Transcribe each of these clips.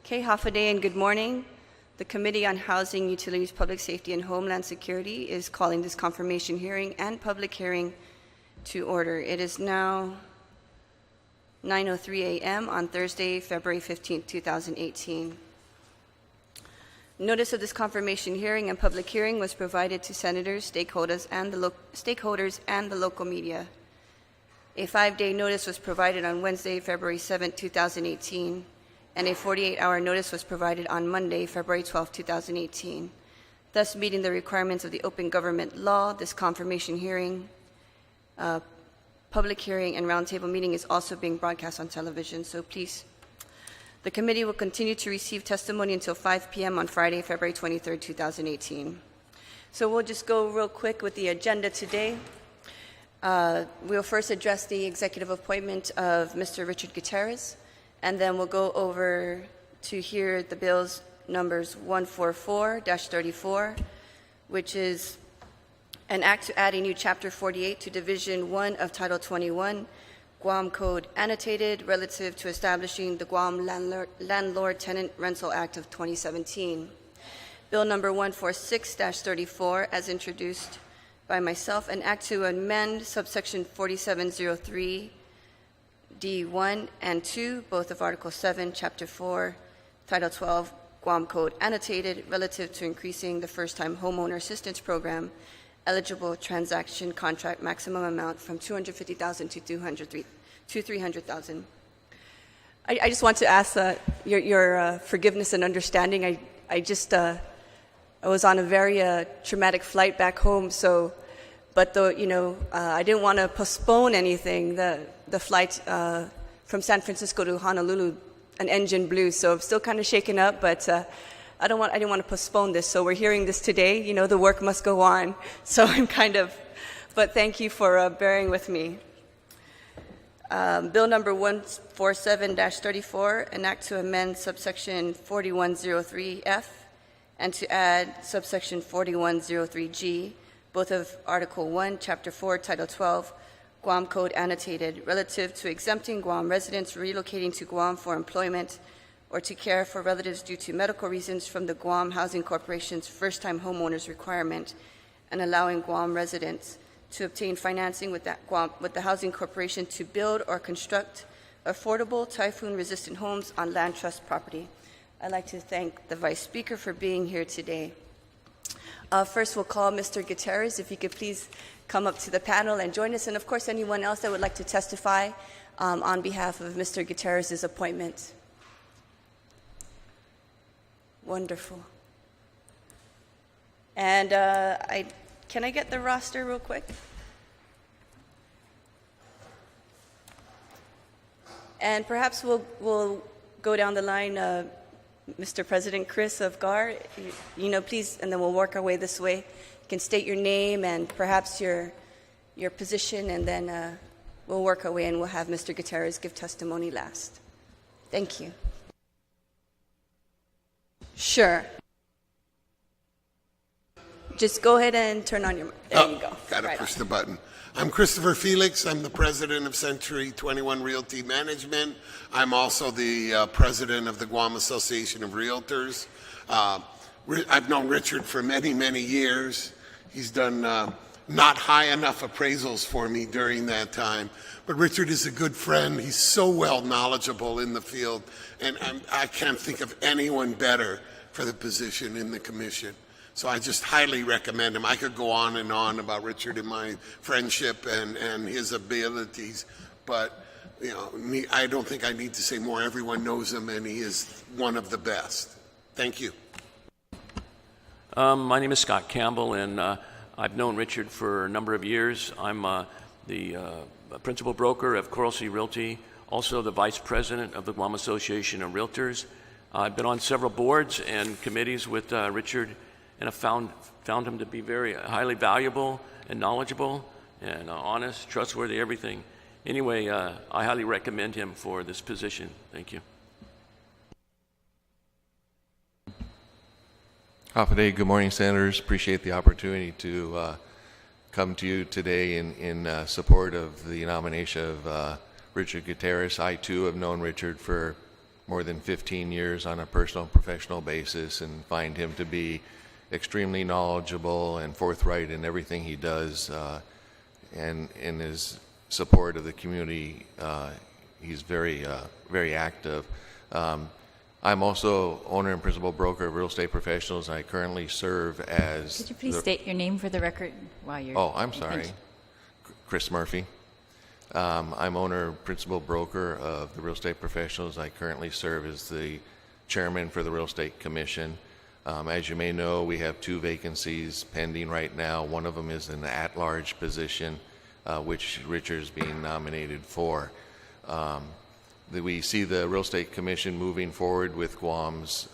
Okay, half a day and good morning. The Committee on Housing, Utilities, Public Safety, and Homeland Security is calling this confirmation hearing and public hearing to order. It is now 9:03 a.m. on Thursday, February 15, 2018. Notice of this confirmation hearing and public hearing was provided to senators, stakeholders, and the local media. A 5-day notice was provided on Wednesday, February 7, 2018, and a 48-hour notice was provided on Monday, February 12, 2018. Thus, meeting the requirements of the open government law, this confirmation hearing, public hearing, and roundtable meeting is also being broadcast on television, so please. The committee will continue to receive testimony until 5 p.m. on Friday, February 23, 2018. So we'll just go real quick with the agenda today. We'll first address the executive appointment of Mr. Richard Gutierrez, and then we'll go over to hear the bills numbers 144-34, which is an act to add a new Chapter 48 to Division 1 of Title 21, Guam Code Annotated, relative to establishing the Guam Landlord-Tenant Rental Act of 2017. Bill number 146-34, as introduced by myself, an act to amend subsection 4703 D1 and 2, both of Article 7, Chapter 4, Title 12, Guam Code Annotated, relative to increasing the first-time homeowner assistance program eligible transaction contract maximum amount from $250,000 to $300,000. I just want to ask your forgiveness and understanding. I was on a very traumatic flight back home, but I didn't want to postpone anything. The flight from San Francisco to Honolulu, an engine blew, so I'm still kind of shaken up, but I didn't want to postpone this, so we're hearing this today. The work must go on, so but thank you for bearing with me. Bill number 147-34, an act to amend subsection 4103F and to add subsection 4103G, both of Article 1, Chapter 4, Title 12, Guam Code Annotated, relative to exempting Guam residents relocating to Guam for employment or to care for relatives due to medical reasons from the Guam Housing Corporation's first-time homeowners requirement, and allowing Guam residents to obtain financing with the Housing Corporation to build or construct affordable typhoon-resistant homes on land trust property. I'd like to thank the Vice Speaker for being here today. First, we'll call Mr. Gutierrez, if he could please come up to the panel and join us, and of course anyone else that would like to testify on behalf of Mr. Gutierrez's appointment. Wonderful. And can I get the roster real quick? And perhaps we'll go down the line, Mr. President Chris of GAR, please, and then we'll work our way this way. You can state your name and perhaps your position, and then we'll work our way and we'll have Mr. Gutierrez give testimony last. Thank you. Sure. Just go ahead and turn on your mic. There you go. Gotta push the button. I'm Christopher Felix. I'm the president of Century 21 Realty Management. I'm also the president of the Guam Association of Realtors. I've known Richard for many, many years. He's done not high enough appraisals for me during that time. But Richard is a good friend. He's so well knowledgeable in the field, and I can't think of anyone better for the position in the commission. So I just highly recommend him. I could go on and on about Richard and my friendship and his abilities, but I don't think I need to say more. Everyone knows him, and he is one of the best. Thank you. My name is Scott Campbell, and I've known Richard for a number of years. I'm the principal broker of Coral Sea Realty, also the vice president of the Guam Association of Realtors. I've been on several boards and committees with Richard, and I've found him to be very highly valuable and knowledgeable and honest, trustworthy, everything. Anyway, I highly recommend him for this position. Thank you. Hapaday, good morning, Senators. Appreciate the opportunity to come to you today in support of the nomination of Richard Gutierrez. I, too, have known Richard for more than 15 years on a personal and professional basis, and find him to be extremely knowledgeable and forthright in everything he does, and in his support of the community. He's very active. I'm also owner and principal broker of Real Estate Professionals. I currently serve as... Could you please state your name for the record while you're... Oh, I'm sorry. Chris Murphy. I'm owner and principal broker of the Real Estate Professionals. I currently serve as the chairman for the Real Estate Commission. As you may know, we have 2 vacancies pending right now. One of them is an at-large position, which Richard's being nominated for. We see the Real Estate Commission moving forward with Guam's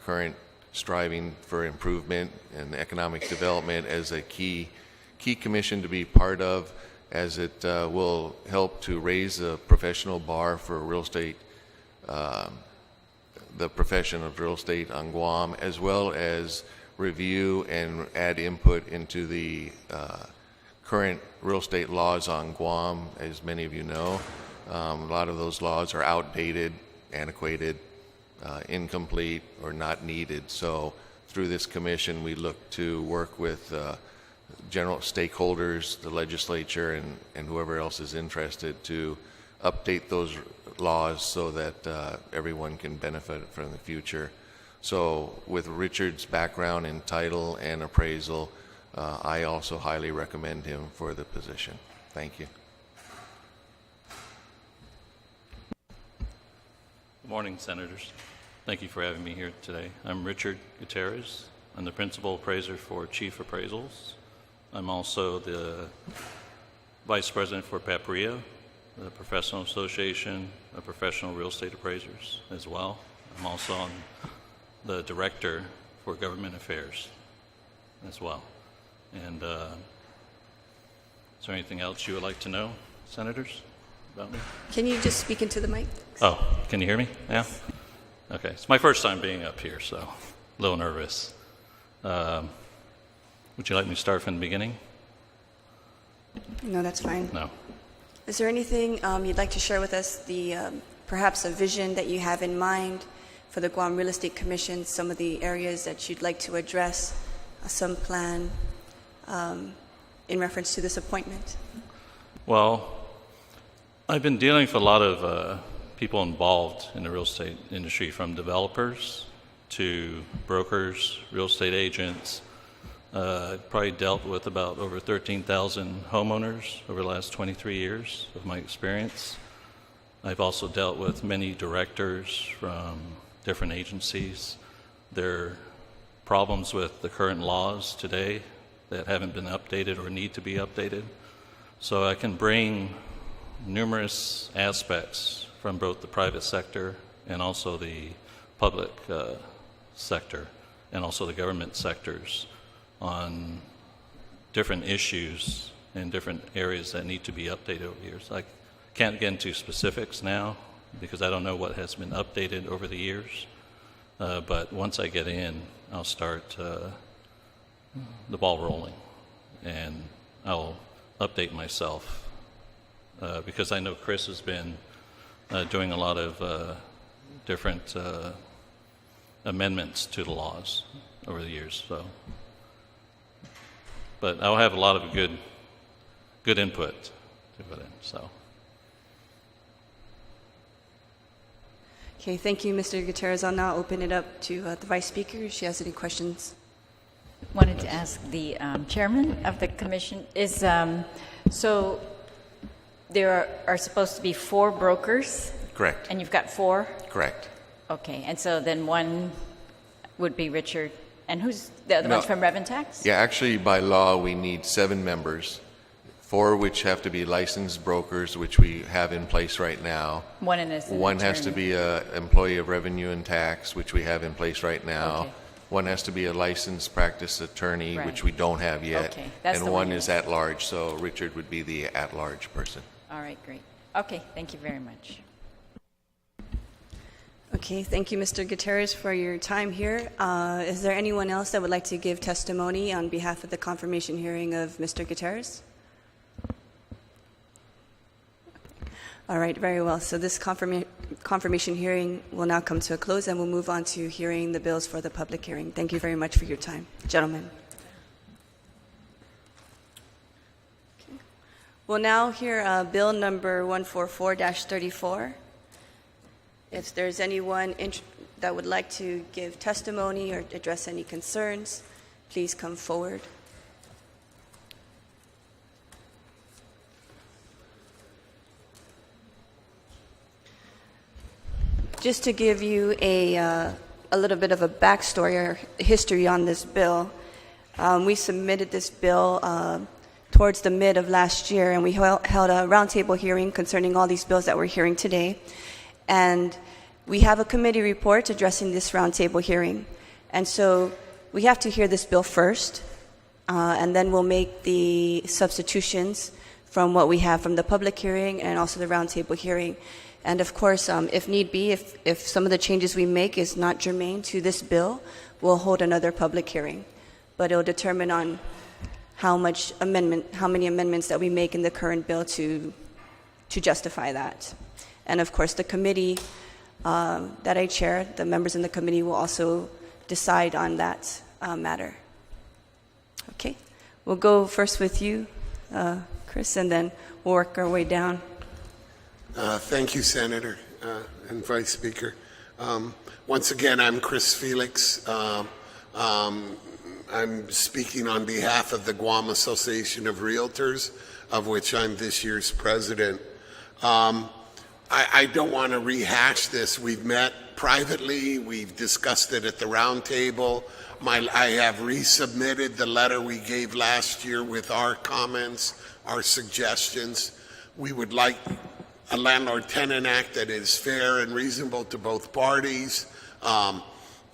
current striving for improvement and economic development as a key commission to be part of, as it will help to raise the professional bar for real estate, the profession of real estate on Guam, as well as review and add input into the current real estate laws on Guam. As many of you know, a lot of those laws are outdated, antiquated, incomplete, or not needed. So through this commission, we look to work with general stakeholders, the legislature, and whoever else is interested to update those laws so that everyone can benefit from the future. So with Richard's background in title and appraisal, I also highly recommend him for the position. Thank you. Good morning, Senators. Thank you for having me here today. I'm Richard Gutierrez. I'm the Principal Appraiser for Chief Appraisals. I'm also the Vice President for PAPRIA, the Professional Association of Professional Real Estate Appraisers as well. I'm also the Director for Government Affairs as well. And is there anything else you would like to know, Senators, about me? Can you just speak into the mic? Oh, can you hear me now? Okay, it's my first time being up here, so a little nervous. Would you like me to start from the beginning? No, that's fine. No. Is there anything you'd like to share with us, perhaps a vision that you have in mind for the Guam Real Estate Commission, some of the areas that you'd like to address, some plan in reference to this appointment? Well, I've been dealing with a lot of people involved in the real estate industry, from developers to brokers, real estate agents. I've probably dealt with about over 13,000 homeowners over the last 23 years of my experience. I've also dealt with many directors from different agencies. There are problems with the current laws today that haven't been updated or need to be updated. So I can bring numerous aspects from both the private sector and also the public sector and also the government sectors on different issues and different areas that need to be updated over the years. I can't get into specifics now because I don't know what has been updated over the years, but once I get in, I'll start the ball rolling, and I'll update myself because I know Chris has been doing a lot of different amendments to the laws over the years. So, but I'll have a lot of good input to put in. So. Okay, thank you, Mr. Gutierrez. I'll now open it up to the Vice Speaker if she has any questions. Wanted to ask the chairman of the commission is so there are supposed to be 4 brokers. Correct. And you've got 4. Correct. Okay, and so then one would be Richard, and who's the other ones from Reventax? Yeah, actually, by law, we need 7 members, 4 which have to be licensed brokers, which we have in place right now. One in this. One has to be an employee of Revenue and Tax, which we have in place right now. Okay. One has to be a licensed practice attorney, Right. which we don't have yet. Okay, that's and the one one is at large, so Richard would be the at-large person. All right, great. Okay, thank you very much. Okay, thank you, Mr. Gutierrez, for your time here. Is there anyone else that would like to give testimony on behalf of the confirmation hearing of Mr. Gutierrez? All right, very well. So this confirmation hearing will now come to a close, and we'll move on to hearing the bills for the public hearing. Thank you very much for your time. Gentlemen. Okay. We'll now hear bill number 144-34. If there's anyone that would like to give testimony or address any concerns, please come forward. Just to give you a little bit of a backstory or history on this bill, we submitted this bill towards the mid of last year, and we held a roundtable hearing concerning all these bills that we're hearing today. And we have a committee report addressing this roundtable hearing. And so we have to hear this bill first, and then we'll make the substitutions from what we have from the public hearing and also the roundtable hearing. And of course, if need be, if some of the changes we make is not germane to this bill, we'll hold another public hearing. But it'll determine on how many amendments that we make in the current bill to justify that. And of course, the committee that I chair, the members in the committee will also decide on that matter. Okay, we'll go first with you, Chris, and then we'll work our way down. Thank you, Senator and Vice Speaker. Once again, I'm Chris Felix. I'm speaking on behalf of the Guam Association of Realtors, of which I'm this year's president. I don't want to rehash this. We've met privately. We've discussed it at the round table. I have resubmitted the letter we gave last year with our comments, our suggestions. We would like a Landlord-Tenant Act that is fair and reasonable to both parties. And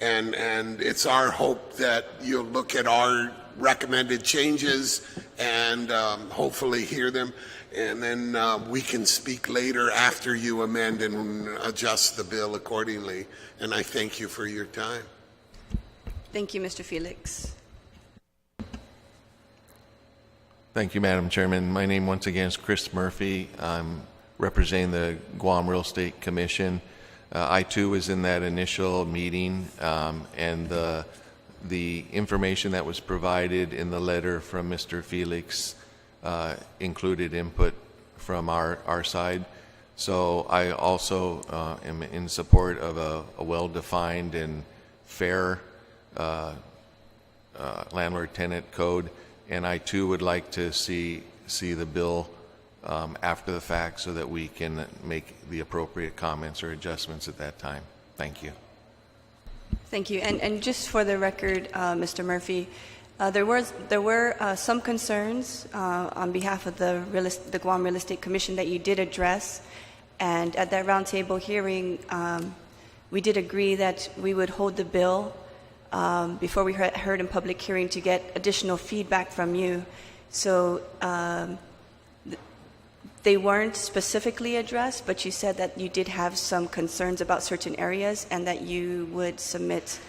it's our hope that you'll look at our recommended changes and hopefully hear them. And then we can speak later after you amend and adjust the bill accordingly. And I thank you for your time. Thank you, Mr. Felix. Thank you, Madam Chairman. My name once again is Chris Murphy. I'm representing the Guam Real Estate Commission. I too was in that initial meeting, and the information that was provided in the letter from Mr. Felix included input from our side. So I also am in support of a well-defined and fair landlord-tenant code, and I too would like to see the bill after the fact so that we can make the appropriate comments or adjustments at that time. Thank you. Thank you. And just for the record, Mr. Murphy, there were some concerns on behalf of the Guam Real Estate Commission that you did address, and at that roundtable hearing, we did agree that we would hold the bill before we heard in public hearing to get additional feedback from you. So they weren't specifically addressed, but you said that you did have some concerns about certain areas and that you would submit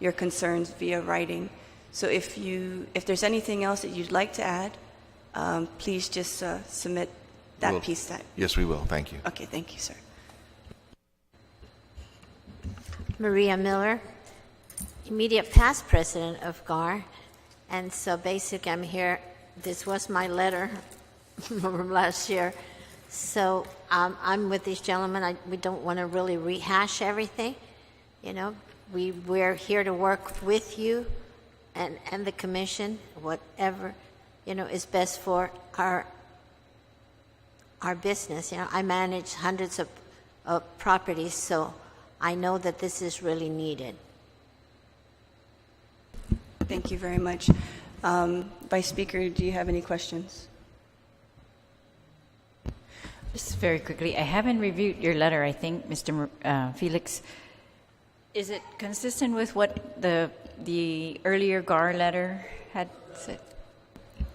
your concerns via writing. So if there's anything else that you'd like to add, please just submit that piece. Yes, we will. Thank you. Okay, thank you, sir. Maria Miller, immediate past president of GAR. And so basically I'm here, this was my letter from last year. So I'm with these gentlemen. We don't want to really rehash everything. You know, we're here to work with you and the commission, whatever, you know, is best for our business. You know, I manage hundreds of properties, so I know that this is really needed. Thank you very much. Vice Speaker, do you have any questions? Just very quickly, I haven't reviewed your letter, I think, Mr. Felix. Is it consistent with what the earlier GAR letter had said?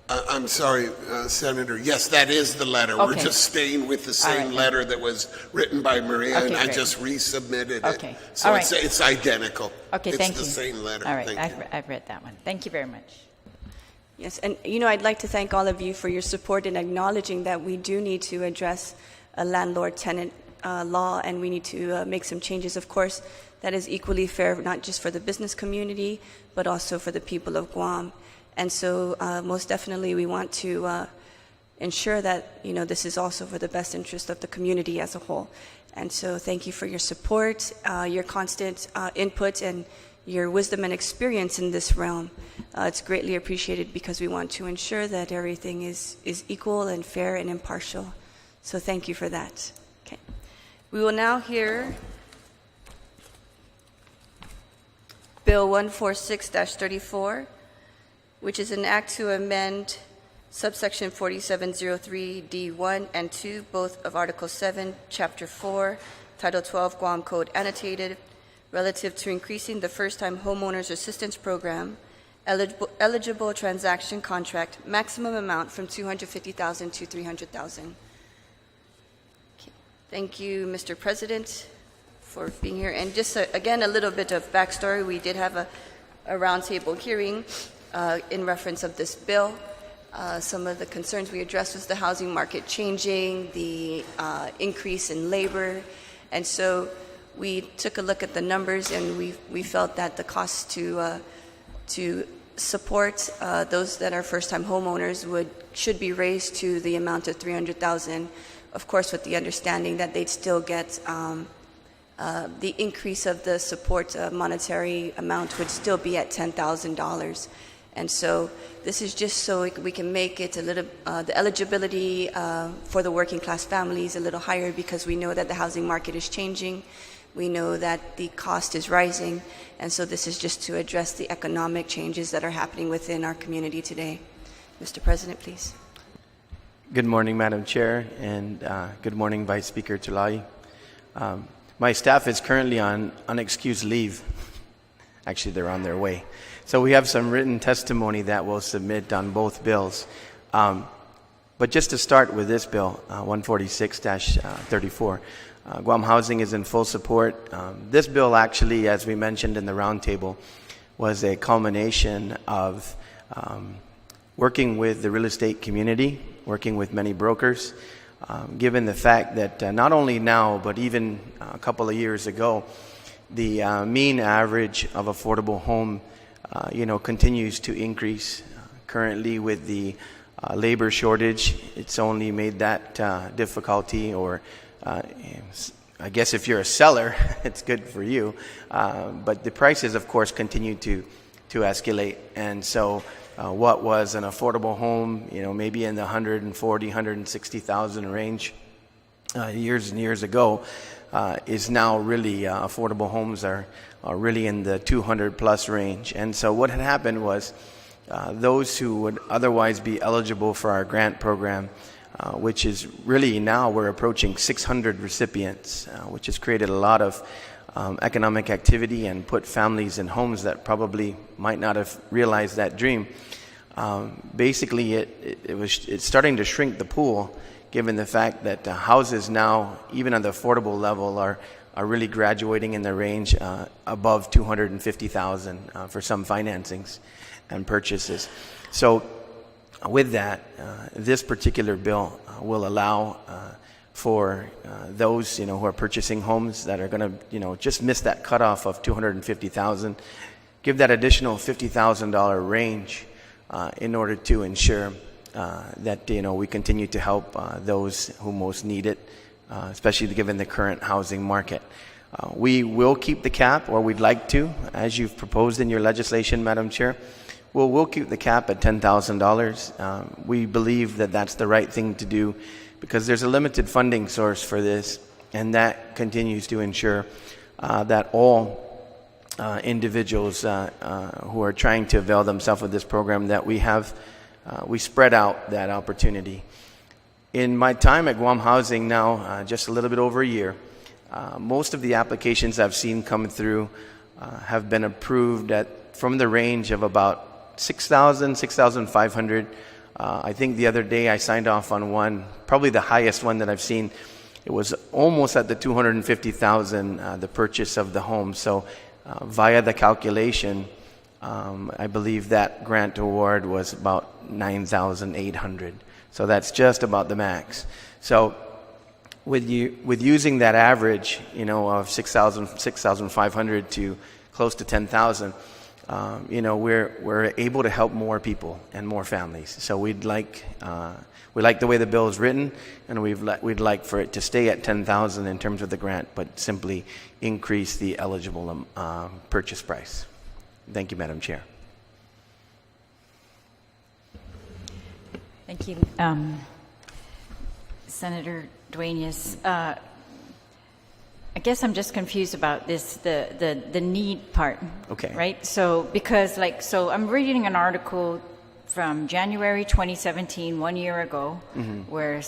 I'm sorry, Senator. Yes, that is the letter. Okay. We're just staying with the same right. letter that was written by Maria, Okay, and I great. just resubmitted it. Okay. So All right. it's identical. Okay, it's thank the you. same letter. All right, Thank you. I've read that one. Thank you very much. Yes, and you know, I'd like to thank all of you for your support in acknowledging that we do need to address a landlord-tenant law, and we need to make some changes, of course, that is equally fair, not just for the business community, but also for the people of Guam. And so most definitely we want to ensure that, this is also for the best interest of the community as a whole. And so thank you for your support, your constant input, and your wisdom and experience in this realm. It's greatly appreciated because we want to ensure that everything is equal and fair and impartial. So thank you for that. Okay. We will now hear Bill 146-34, which is an act to amend subsection 4703D1 and 2, both of Article 7, Chapter 4, Title 12, Guam Code Annotated, relative to increasing the first-time homeowners assistance program eligible transaction contract maximum amount from $250,000 to $300,000. Okay. Thank you, Mr. President, for being here. And just again, a little bit of backstory. We did have a roundtable hearing in reference of this bill. Some of the concerns we addressed was the housing market changing, the increase in labor, and so we took a look at the numbers, and we felt that the cost to support those that are first-time homeowners should be raised to the amount of $300,000. Of course, with the understanding that they'd still get the increase of the support monetary amount would still be at $10,000. And so this is just so we can make it a little, the eligibility for the working class families a little higher, because we know that the housing market is changing. We know that the cost is rising. And so this is just to address the economic changes that are happening within our community today. Mr. President, please. Good morning, Madam Chair, and good morning, Vice Speaker Tulai. My staff is currently on unexcused leave. Actually, they're on their way. So we have some written testimony that we'll submit on both bills. But just to start with this bill, 146-34, Guam Housing is in full support. This bill actually, as we mentioned in the roundtable, was a culmination of working with the real estate community, working with many brokers, given the fact that not only now, but even a couple of years ago, the mean average of affordable home continues to increase. Currently, with the labor shortage, it's only made that difficulty, or I guess if you're a seller, it's good for you. But the prices, of course, continue to escalate. And so what was an affordable home, maybe in the $140,000, $160,000 range years and years ago, is now really affordable homes are really in the 200 plus range. And so what had happened was those who would otherwise be eligible for our grant program, which is really now we're approaching 600 recipients, which has created a lot of economic activity and put families in homes that probably might not have realized that dream. Basically, it's starting to shrink the pool, given the fact that houses now, even at the affordable level, are really graduating in the range above $250,000 for some financings and purchases. So with that, this particular bill will allow for those who are purchasing homes that are going to just miss that cutoff of $250,000, give that additional $50,000 range in order to ensure that we continue to help those who most need it, especially given the current housing market. We will keep the cap, or we'd like to, as you've proposed in your legislation, Madam Chair. We'll keep the cap at $10,000. We believe that that's the right thing to do, because there's a limited funding source for this, and that continues to ensure that all individuals who are trying to avail themselves of this program, that we spread out that opportunity. In my time at Guam Housing now, just a little bit over a year, most of the applications I've seen come through have been approved from the range of about 6,000, 6,500. I think the other day I signed off on one, probably the highest one that I've seen. It was almost at the $250,000, the purchase of the home. So via the calculation, I believe that grant award was about $9,800. So that's just about the max. So with using that average, of 6,500 to close to 10,000, we're able to help more people and more families. So we like the way the bill is written, and we'd like for it to stay at 10,000 in terms of the grant, but simply increase the eligible purchase price. Thank you, Madam Chair. Thank you, Senator Duenas. I guess I'm just confused about this, the need part. Okay. Right? So, because I'm reading an article from January 2017, 1 year ago, where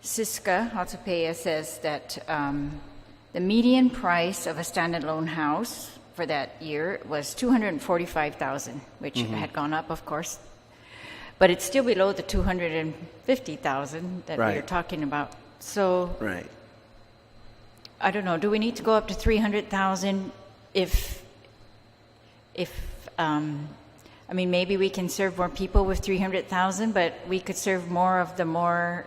Siska Hatupea says that the median price of a standalone house for that year was $245,000, which had gone up, of course. But it's still below the $250,000 that Right. we're talking about. So Right. I don't know. Do we need to go up to 300,000? Maybe we can serve more people with 300,000, but we could serve more of the more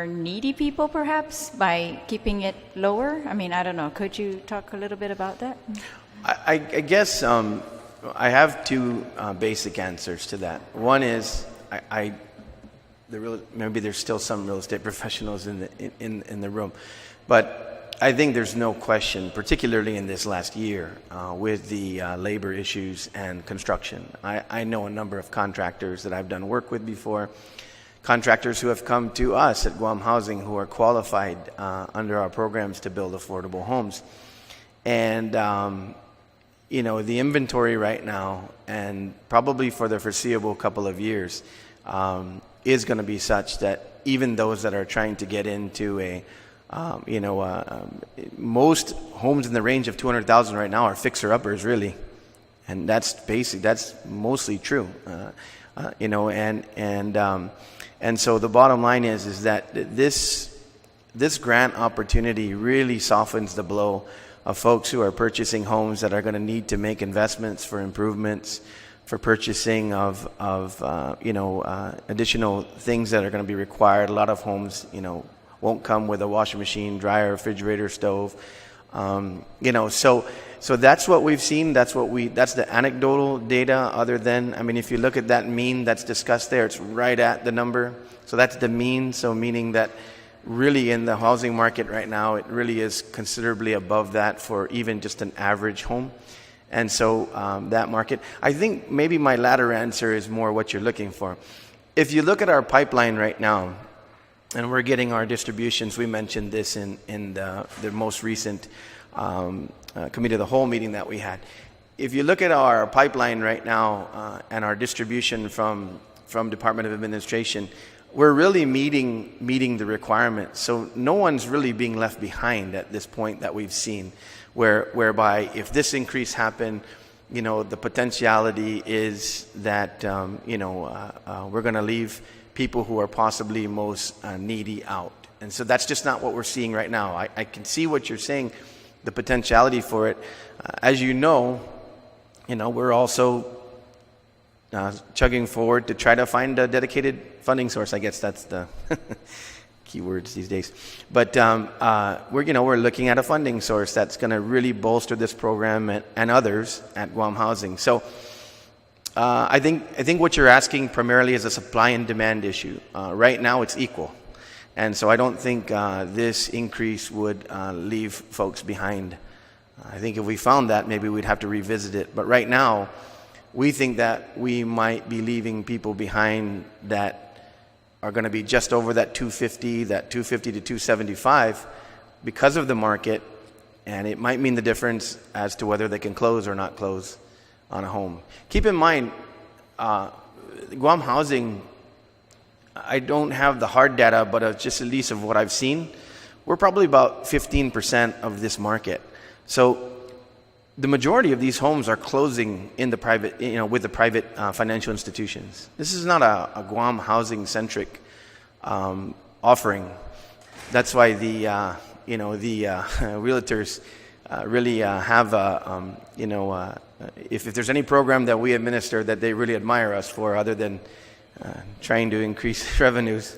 needy people, perhaps, by keeping it lower. I don't know. Could you talk a little bit about that? I guess I have two basic answers to that. One is maybe there's still some real estate professionals in the room, but I think there's no question, particularly in this last year, with the labor issues and construction. I know a number of contractors that I've done work with before, contractors who have come to us at Guam Housing who are qualified under our programs to build affordable homes. And the inventory right now, and probably for the foreseeable couple of years, is going to be such that even those that are trying to get into most homes in the range of 200,000 right now are fixer-uppers, really, and that's basic. That's mostly true, and so the bottom line is that this grant opportunity really softens the blow of folks who are purchasing homes that are going to need to make investments for improvements, for purchasing of additional things that are going to be required. A lot of homes, won't come with a washing machine, dryer, refrigerator, stove. So that's what we've seen. That's the anecdotal data. Other than, if you look at that mean that's discussed there, it's right at the number. So that's the mean. So meaning that really in the housing market right now, it really is considerably above that for even just an average home. And so that market, I think maybe my latter answer is more what you're looking for. If you look at our pipeline right now, and we're getting our distributions, we mentioned this in the most recent committee of the whole meeting that we had. If you look at our pipeline right now and our distribution from Department of Administration, we're really meeting the requirements. So no one's really being left behind at this point that we've seen, whereby if this increase happened, the potentiality is that we're going to leave people who are possibly most needy out. And so that's just not what we're seeing right now. I can see what you're saying, the potentiality for it. As you know, we're also chugging forward to try to find a dedicated funding source. I guess that's the key words these days. But we're looking at a funding source that's going to really bolster this program and others at Guam Housing. So I think what you're asking primarily is a supply and demand issue. Right now, it's equal, and so I don't think this increase would leave folks behind. I think if we found that, maybe we'd have to revisit it. But right now, we think that we might be leaving people behind that are going to be just over that 250 to 275 because of the market, and it might mean the difference as to whether they can close or not close on a home. Keep in mind, Guam Housing, I don't have the hard data, but just at least of what I've seen, we're probably about 15% of this market. So the majority of these homes are closing in the private, with the private financial institutions. This is not a Guam Housing centric offering. That's why the realtors really have if there's any program that we administer that they really admire us for, other than trying to increase revenues,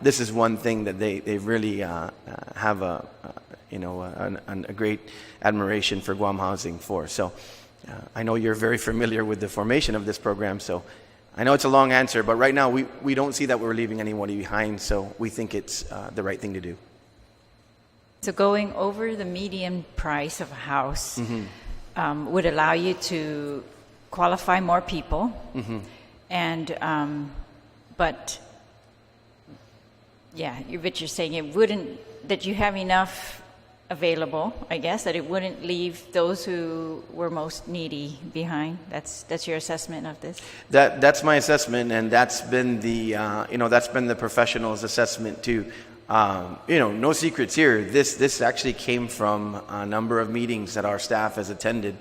this is one thing that they really have a great admiration for Guam Housing for. So I know you're very familiar with the formation of this program, so I know it's a long answer, but right now we don't see that we're leaving anybody behind, so we think it's the right thing to do. So going over the median price of a house would allow you to qualify more people, and but yeah, but you're saying it wouldn't, that you have enough available, I guess, that it wouldn't leave those who were most needy behind. That's your assessment of this? That's my assessment, and that's been the that's been the professionals' assessment too. No secrets here. This actually came from a number of meetings that our staff has attended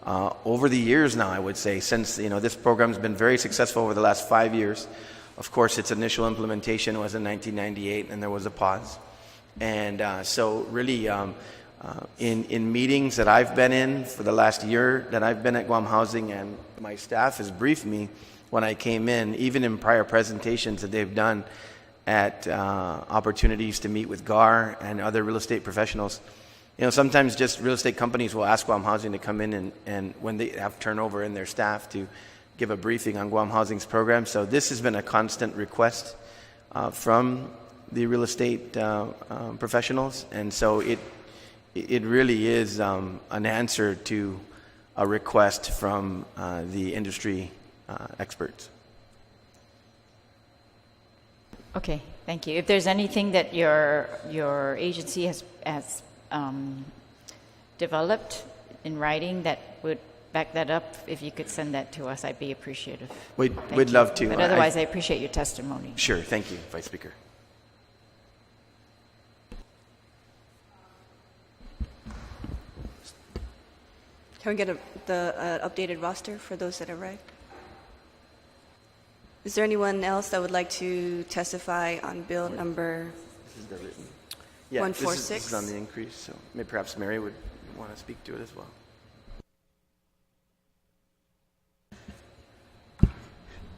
over the years now, I would say, since this program's been very successful over the last 5 years. Of course, its initial implementation was in 1998, and there was a pause. And so really, in meetings that I've been in for the last year that I've been at Guam Housing, and my staff has briefed me when I came in, even in prior presentations that they've done at opportunities to meet with GAR and other real estate professionals. Sometimes just real estate companies will ask Guam Housing to come in and when they have turnover in their staff, to give a briefing on Guam Housing's program. So this has been a constant request from the real estate professionals, and so it really is an answer to a request from the industry experts. Okay, thank you. If there's anything that your agency has developed in writing that would back that up, if you could send that to us, I'd be appreciative. We'd love to. But otherwise, I appreciate your testimony. Sure, thank you, Vice Speaker. Can we get the updated roster for those that arrived? Is there anyone else that would like to testify on bill number This is the written. Yeah, 146? This is on the increase, so maybe perhaps Mary would want to speak to it as well.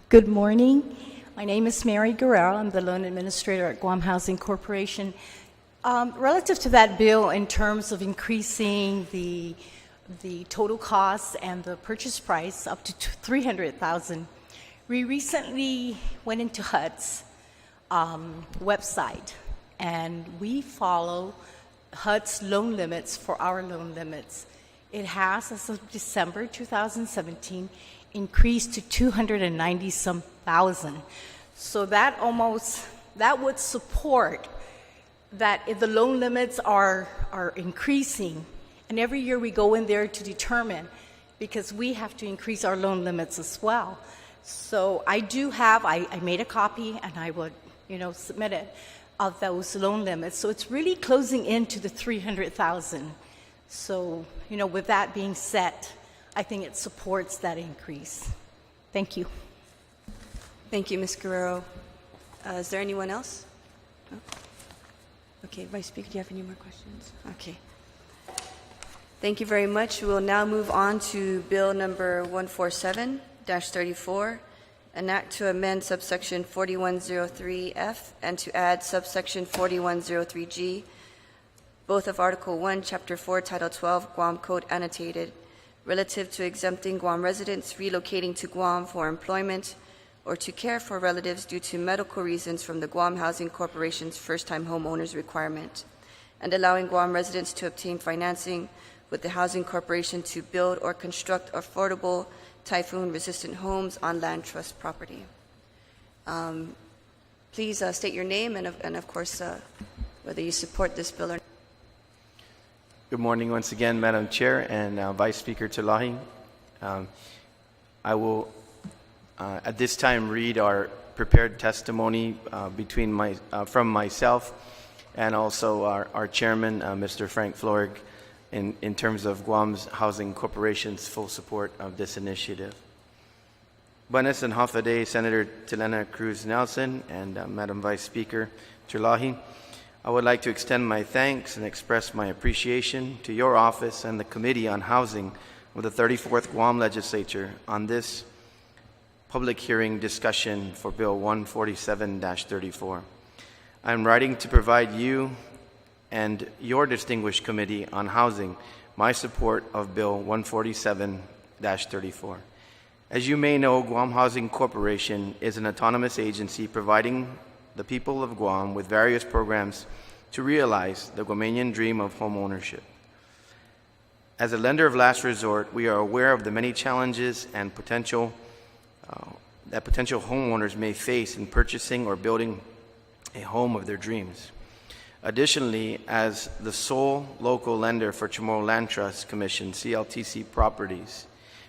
Good morning. My name is Mary Guerrero. I'm the loan administrator at Guam Housing Corporation. Relative to that bill, in terms of increasing the total cost and the purchase price up to $300,000, we recently went into HUD's website, and we follow HUD's loan limits for our loan limits. It has, as of December 2017, increased to 290-some thousand. So that would support that if the loan limits are increasing, and every year we go in there to determine, because we have to increase our loan limits as well. So I made a copy, and I would, submit it, of those loan limits. So it's really closing into the 300,000. So, with that being set, I think it supports that increase. Thank you. Thank you, Ms. Guerrero. Is there anyone else? No? Okay, Vice Speaker, do you have any more questions? Okay. Thank you very much. We will now move on to bill number 147-34, an act to amend subsection 4103F and to add subsection 4103G, both of Article 1, Chapter 4, Title 12, Guam Code Annotated, relative to exempting Guam residents relocating to Guam for employment or to care for relatives due to medical reasons from the Guam Housing Corporation's first-time homeowners requirement, and allowing Guam residents to obtain financing with the Housing Corporation to build or construct affordable typhoon-resistant homes on land trust property. Please state your name and of course, whether you support this bill or not. Good morning once again, Madam Chair and Vice Speaker Tulahi. I will, at this time, read our prepared testimony from myself and also our chairman, Mr. Frank Florig, in terms of Guam's Housing Corporation's full support of this initiative. Buenas and Hafa Day, Senator Telena Cruz Nelson and Madam Vice Speaker Tulahi. I would like to extend my thanks and express my appreciation to your office and the Committee on Housing of the 34th Guam Legislature on this public hearing discussion for Bill 147-34. I'm writing to provide you and your distinguished Committee on Housing my support of Bill 147-34. As you may know, Guam Housing Corporation is an autonomous agency providing the people of Guam with various programs to realize the Guamanian dream of home ownership. As a lender of last resort, we are aware of the many challenges and potential homeowners may face in purchasing or building a home of their dreams. Additionally, as the sole local lender for Chamorro Land Trust Commission CLTC properties,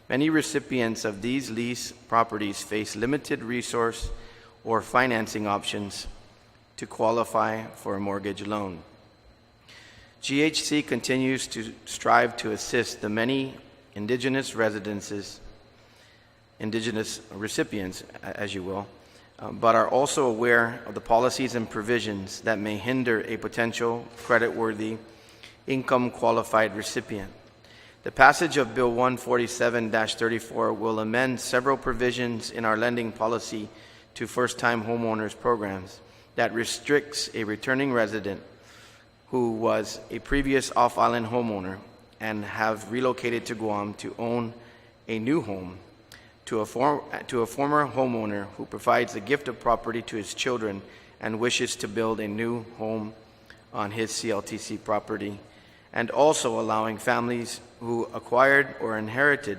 many recipients of these lease properties face limited resource or financing options to qualify for a mortgage loan. GHC continues to strive to assist the many indigenous recipients, as you will, but are also aware of the policies and provisions that may hinder a potential creditworthy, income-qualified recipient. The passage of Bill 147-34 will amend several provisions in our lending policy to first-time homeowners programs that restricts a returning resident who was a previous off-island homeowner and have relocated to Guam to own a new home to a former homeowner who provides a gift of property to his children and wishes to build a new home on his CLTC property, and also allowing families who acquired or inherited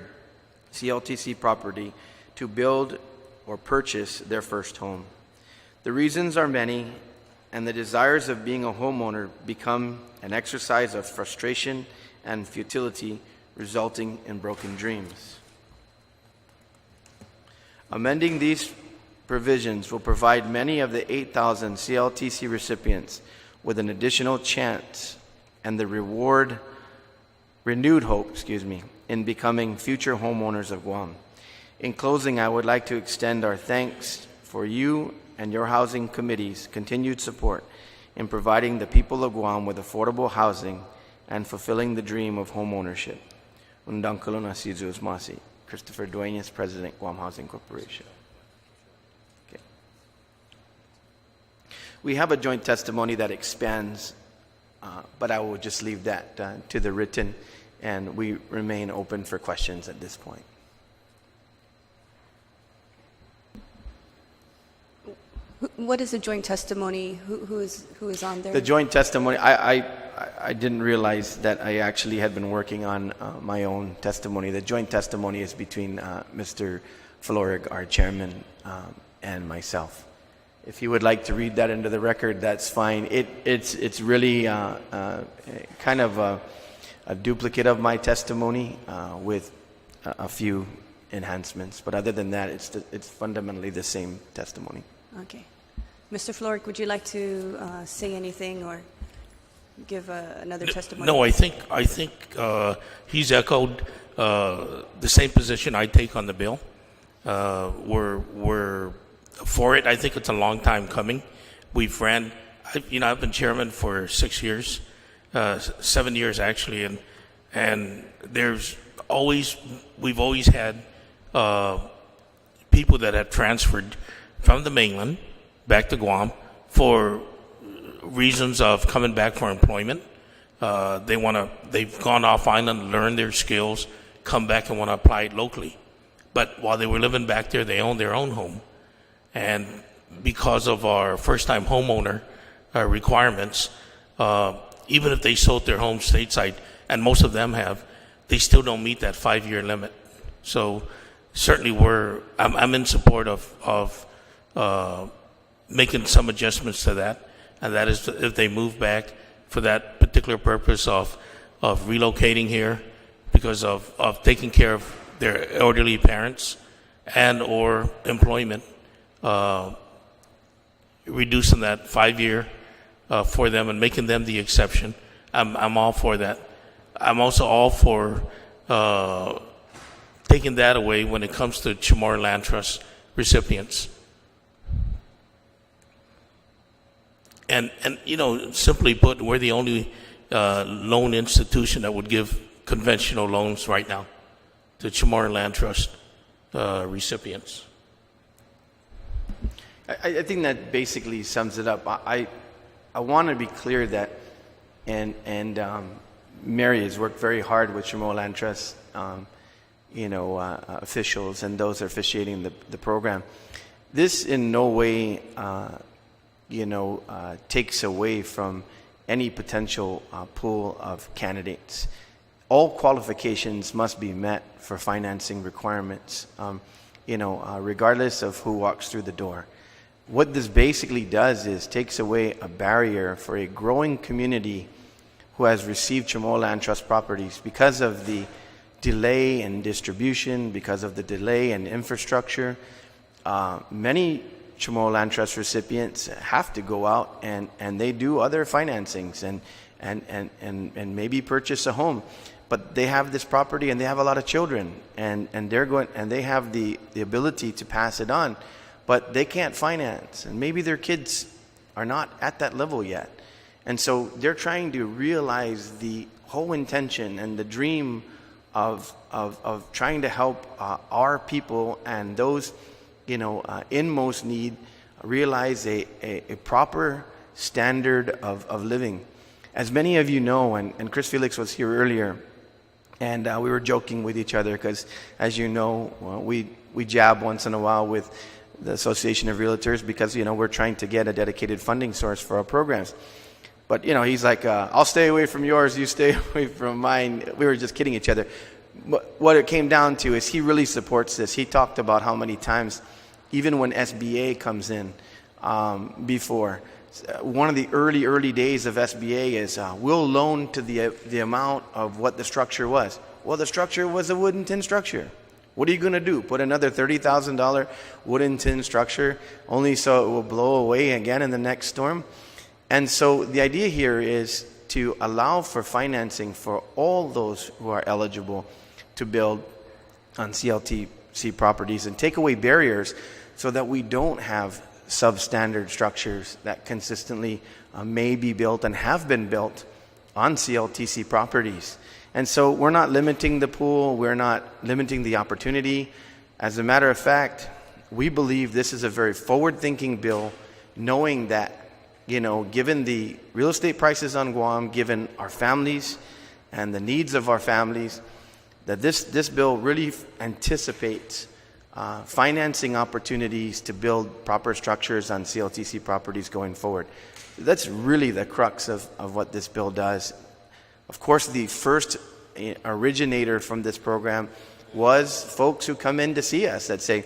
CLTC property to build or purchase their first home. The reasons are many, and the desires of being a homeowner become an exercise of frustration and futility, resulting in broken dreams. Amending these provisions will provide many of the 8,000 CLTC recipients with an additional chance and the renewed hope, in becoming future homeowners of Guam. In closing, I would like to extend our thanks for you and your housing committee's continued support in providing the people of Guam with affordable housing and fulfilling the dream of homeownership. Undang Kaluna Sizus Masi. Christopher Duenas, President, Guam Housing Corporation. Okay. We have a joint testimony that expands, but I will just leave that to the written, and we remain open for questions at this point. What is the joint testimony? Who is on there? The joint testimony, I didn't realize that I actually had been working on my own testimony. The joint testimony is between Mr. Florig, our chairman, and myself. If you would like to read that into the record, that's fine. It's really kind of a duplicate of my testimony with a few enhancements. But other than that, it's fundamentally the same testimony. Okay. Mr. Floric, would you like to say anything or give another testimony? No, I think he's echoed the same position I take on the bill. We're for it. I think it's a long time coming. I've been chairman for 6 years, 7 years actually, and we've always had people that have transferred from the mainland back to Guam for reasons of coming back for employment. They've gone off island, learned their skills, come back and want to apply it locally. But while they were living back there, they owned their own home. And because of our first-time homeowner requirements, even if they sold their home stateside, and most of them have, they still don't meet that 5-year limit. So certainly I'm in support of making some adjustments to that, and that is if they move back for that particular purpose of relocating here because of taking care of their elderly parents and or employment, reducing that 5-year for them and making them the exception. I'm all for that. I'm also all for taking that away when it comes to Chamorro Land Trust recipients. And simply put, we're the only loan institution that would give conventional loans right now to Chamorro Land Trust recipients. I think that basically sums it up. I want to be clear that, and Mary has worked very hard with Chamorro Land Trust, officials and those that are officiating the program. This in no way, takes away from any potential pool of candidates. All qualifications must be met for financing requirements, regardless of who walks through the door. What this basically does is takes away a barrier for a growing community who has received Chamorro Land Trust properties because of the delay in distribution, because of the delay in infrastructure. Many Chamorro Land Trust recipients have to go out and they do other financings and maybe purchase a home, but they have this property and they have a lot of children and they have the ability to pass it on, but they can't finance, and maybe their kids are not at that level yet. And so they're trying to realize the whole intention and the dream of trying to help our people and those in most need realize a proper standard of living. As many of you know, and Chris Felix was here earlier, and we were joking with each other because, as you know, we jab once in a while with the Association of Realtors because, we're trying to get a dedicated funding source for our programs. But, he's like, I'll stay away from yours, you stay away from mine. We were just kidding each other. What it came down to is he really supports this. He talked about how many times, even when SBA comes in before, one of the early days of SBA is we'll loan to the amount of what the structure was. Well, the structure was a wooden tin structure. What are you going to do? Put another $30,000 wooden tin structure only so it will blow away again in the next storm? And so the idea here is to allow for financing for all those who are eligible to build on CLTC properties and take away barriers so that we don't have substandard structures that consistently may be built and have been built on CLTC properties. And so we're not limiting the pool, we're not limiting the opportunity. As a matter of fact, we believe this is a very forward-thinking bill, knowing that, given the real estate prices on Guam, given our families and the needs of our families, that this bill really anticipates financing opportunities to build proper structures on CLTC properties going forward. That's really the crux of what this bill does. Of course, the first originator from this program was folks who come in to see us that say,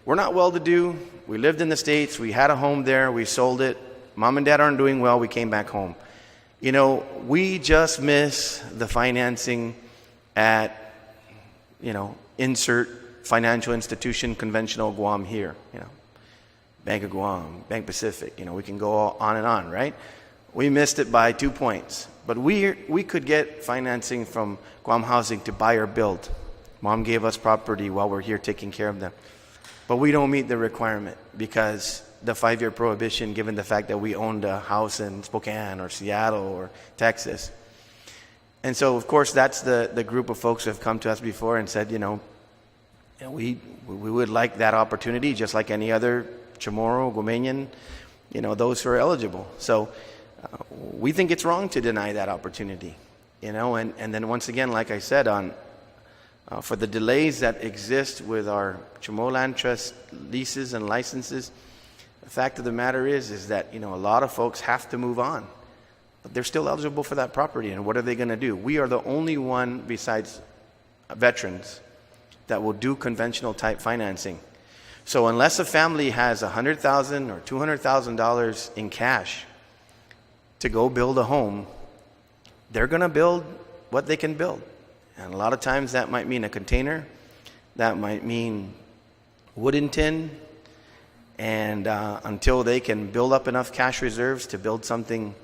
we're not well-to-do, we lived in the States, we had a home there, we sold it, mom and dad aren't doing well, we came back home. We just miss the financing at, insert financial institution, conventional Guam here, Bank of Guam, Bank Pacific, we can go on and on, right? We missed it by 2 points, but we could get financing from Guam Housing to buy or build. Mom gave us property while we're here taking care of them, but we don't meet the requirement because the 5-year prohibition, given the fact that we owned a house in Spokane or Seattle or Texas. And so, of course, that's the group of folks who have come to us before and said, we would like that opportunity, just like any other Chamorro, Guamanian, those who are eligible. So we think it's wrong to deny that opportunity, and then once again, like I said, for the delays that exist with our Chamorro Land Trust leases and licenses, the fact of the matter is that, a lot of folks have to move on, but they're still eligible for that property, and what are they going to do? We are the only one besides veterans that will do conventional type financing. So unless a family has $100,000 or $200,000 in cash to go build a home, they're going to build what they can build. And a lot of times that might mean a container, that might mean wooden tin, and until they can build up enough cash reserves to build something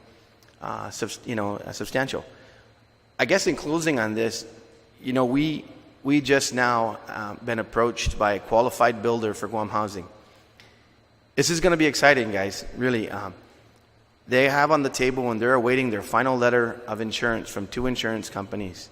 substantial. I guess in closing on this, we just now been approached by a qualified builder for Guam Housing. This is going to be exciting, guys, really. They have on the table and they're awaiting their final letter of insurance from 2 insurance companies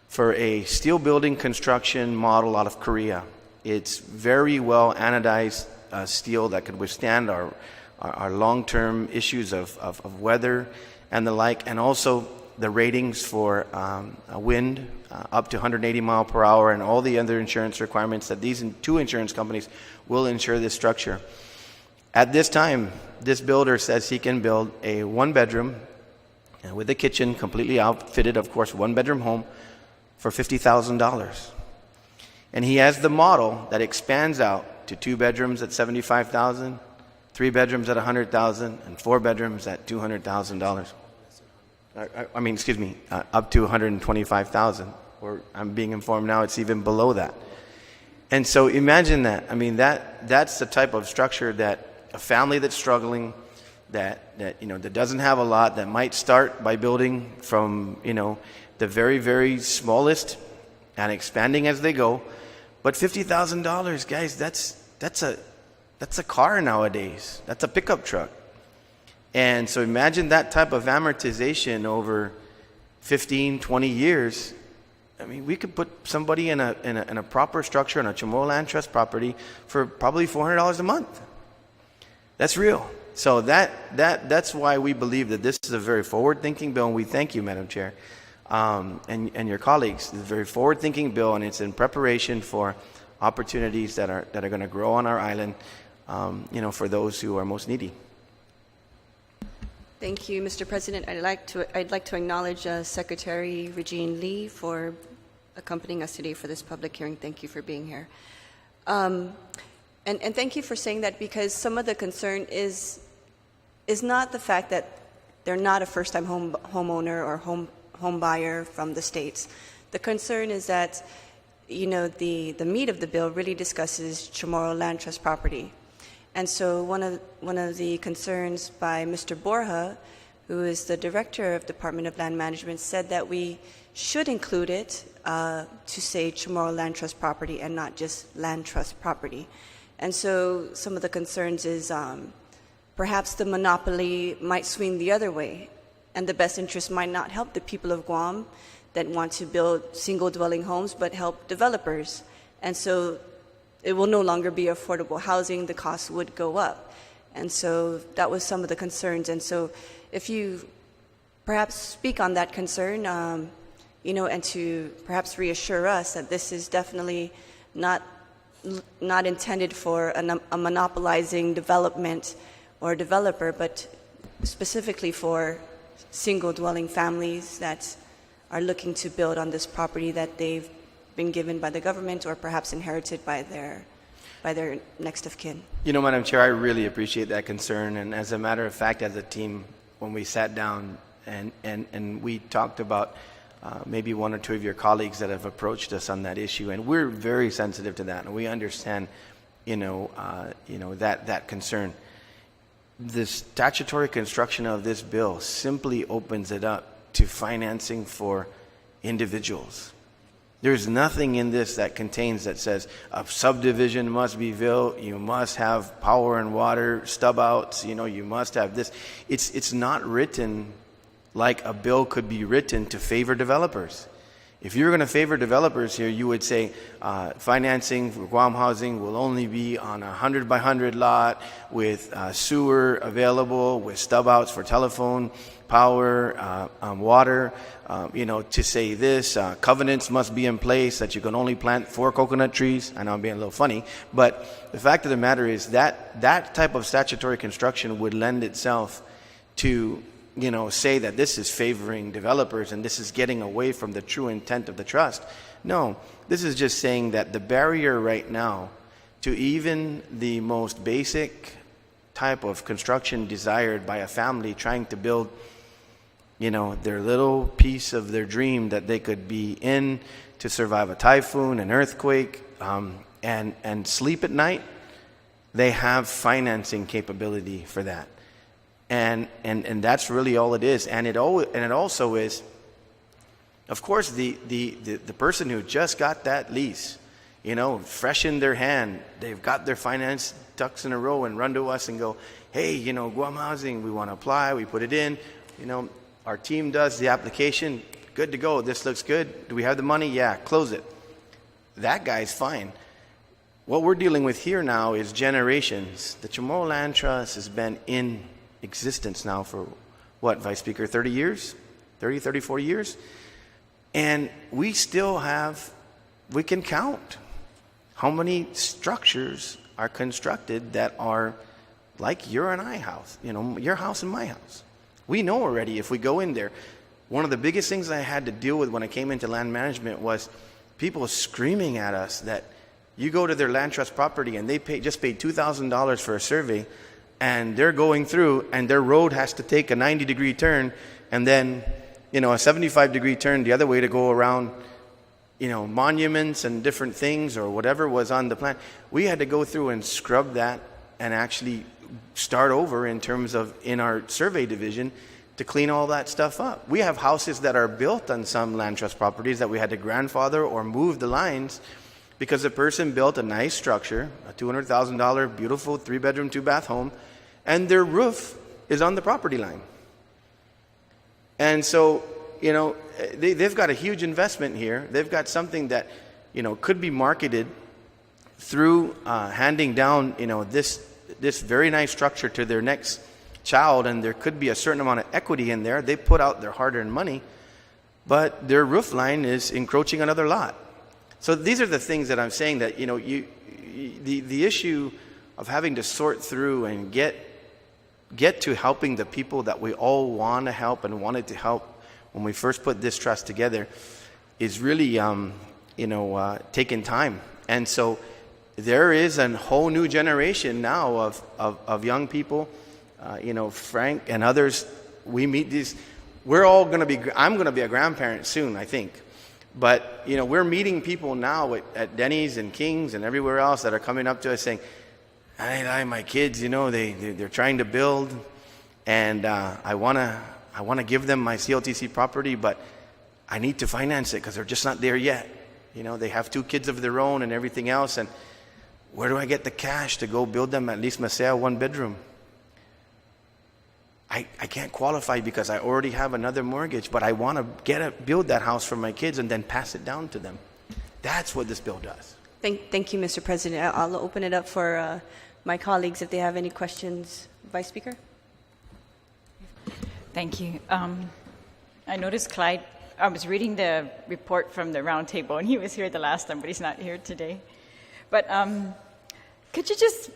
for a steel building construction model out of Korea. It's very well anodized steel that could withstand our long-term issues of weather and the like, and also the ratings for wind up to 180 mile per hour and all the other insurance requirements that these two insurance companies will insure this structure. At this time, this builder says he can build a one-bedroom with a kitchen completely outfitted, of course, one-bedroom home for $50,000. And he has the model that expands out to 2 bedrooms at $75,000, 3 bedrooms at $100,000, and 4 bedrooms at $200,000. I mean, excuse me, up to $125,000. Or I'm being informed now it's even below that. And so imagine that. I mean, that's the type of structure that a family that's struggling, that doesn't have a lot, that might start by building from the very, very smallest and expanding as they go. But $50,000, guys, that's a car nowadays. That's a pickup truck. And so imagine that type of amortization over 15, 20 years. I mean, we could put somebody in a proper structure in a Chamorro Land Trust property for probably $400 a month. That's real. So that's why we believe that this is a very forward-thinking bill, and we thank you, Madam Chair, and your colleagues. It's a very forward-thinking bill, and it's in preparation for opportunities that are going to grow on our island, for those who are most needy. Thank you, Mr. President. I'd like to acknowledge Secretary Regine Lee for accompanying us today for this public hearing. Thank you for being here. And thank you for saying that, because some of the concern is not the fact that they're not a first-time homeowner or home buyer from the States. The concern is that, the meat of the bill really discusses Chamorro Land Trust property. And so one of the concerns by Mr. Borja, who is the director of Department of Land Management, said that we should include it to say Chamorro Land Trust property and not just land trust property. And so some of the concerns is perhaps the monopoly might swing the other way, and the best interest might not help the people of Guam that want to build single-dwelling homes, but help developers. And so it will no longer be affordable housing. The cost would go up. And so that was some of the concerns. And so if you perhaps speak on that concern, and to perhaps reassure us that this is definitely not intended for a monopolizing development or developer, but specifically for single-dwelling families that are looking to build on this property that they've been given by the government or perhaps inherited by their next of kin. Madam Chair, I really appreciate that concern. And as a matter of fact, as a team, when we sat down and we talked about maybe one or two of your colleagues that have approached us on that issue, and we're very sensitive to that, and we understand, that concern. The statutory construction of this bill simply opens it up to financing for individuals. There's nothing in this that says a subdivision must be built, you must have power and water stub outs, you must have this. It's not written like a bill could be written to favor developers. If you're going to favor developers here, you would say financing for Guam housing will only be on a 100 by 100 lot with sewer available, with stub outs for telephone, power, water, to say this, covenants must be in place that you can only plant 4 coconut trees. I know I'm being a little funny, but the fact of the matter is that type of statutory construction would lend itself to, say that this is favoring developers and this is getting away from the true intent of the trust. No, this is just saying that the barrier right now to even the most basic type of construction desired by a family trying to build their little piece of their dream that they could be in to survive a typhoon, an earthquake, and sleep at night, they have financing capability for that. And that's really all it is. And it also is, of course, the person who just got that lease, fresh in their hand, they've got their finance ducks in a row and run to us and go, hey, Guam Housing, we want to apply, we put it in, our team does the application, good to go, this looks good, do we have the money? Yeah, close it. That guy's fine. what we're dealing with here now is generations. The Chamorro Land Trust has been in existence now for, what, Vice Speaker, 30 years? 30, 34 years? And we still have, we can count how many structures are constructed that are like your and I house, your house and my house. We know already if we go in there. One of the biggest things I had to deal with when I came into land management was people screaming at us that you go to their land trust property and they just paid $2,000 for a survey, and they're going through and their road has to take a 90-degree turn and then, a 75-degree turn the other way to go around, monuments and different things or whatever was on the plan. We had to go through and scrub that and actually start over in terms of in our survey division to clean all that stuff up. We have houses that are built on some land trust properties that we had to grandfather or move the lines because the person built a nice structure, a $200,000 beautiful 3-bedroom, 2-bath home, and their roof is on the property line. And so, they've got a huge investment here. They've got something that, could be marketed through handing down, this very nice structure to their next child, and there could be a certain amount of equity in there. They put out their hard-earned money, but their roof line is encroaching another lot. So these are the things that I'm saying that, the issue of having to sort through and get to helping the people that we all want to help and wanted to help when we first put this trust together is really, taking time. And so there is a whole new generation now of young people, Frank and others. We meet these. We're all going to be. I'm going to be a grandparent soon, I think. But we're meeting people now at Denny's and King's and everywhere else that are coming up to us saying, my kids, they're trying to build, and I want to give them my CLTC property, but I need to finance it because they're just not there yet. They have 2 kids of their own and everything else, and where do I get the cash to go build them at least Masaya 1-bedroom? I can't qualify because I already have another mortgage, but I want to build that house for my kids and then pass it down to them. That's what this bill does. Thank you, Mr. President. I'll open it up for my colleagues if they have any questions. Vice Speaker? Thank you. I noticed Clyde, I was reading the report from the roundtable, and he was here the last time, but he's not here today. But could you just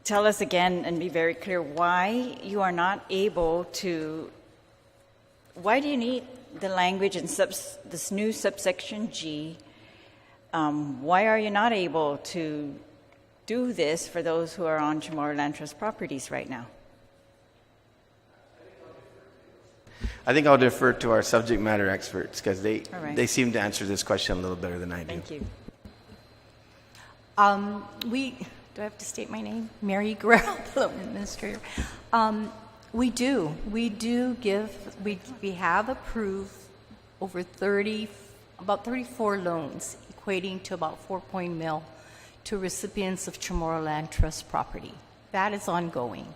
tell us again and be very clear why you are not able to, why do you need the language in this new subsection G? Why are you not able to do this for those who are on Chamorro Land Trust properties right now? I think I'll defer to our subject matter experts because they seem to answer this question a little better than I do. Thank you. Do I have to state my name? Mary Guerrero, Administrator. We have approved over about 34 loans, equating to about 4 mil to recipients of Chamorro Land Trust property. That is ongoing.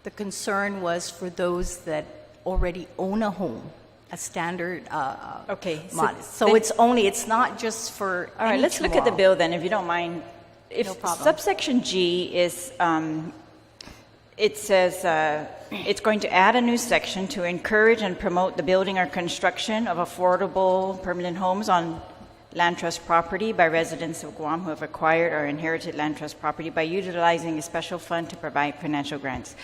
The concern was for those that already own a home, a standard So it's not just for all right, let's look at the bill then, if you don't mind. If no problem. Subsection G is, it says it's going to add a new section to encourage and promote the building or construction of affordable permanent homes on land trust property by residents of Guam who have acquired or inherited land trust property by utilizing a special fund to provide financial grants.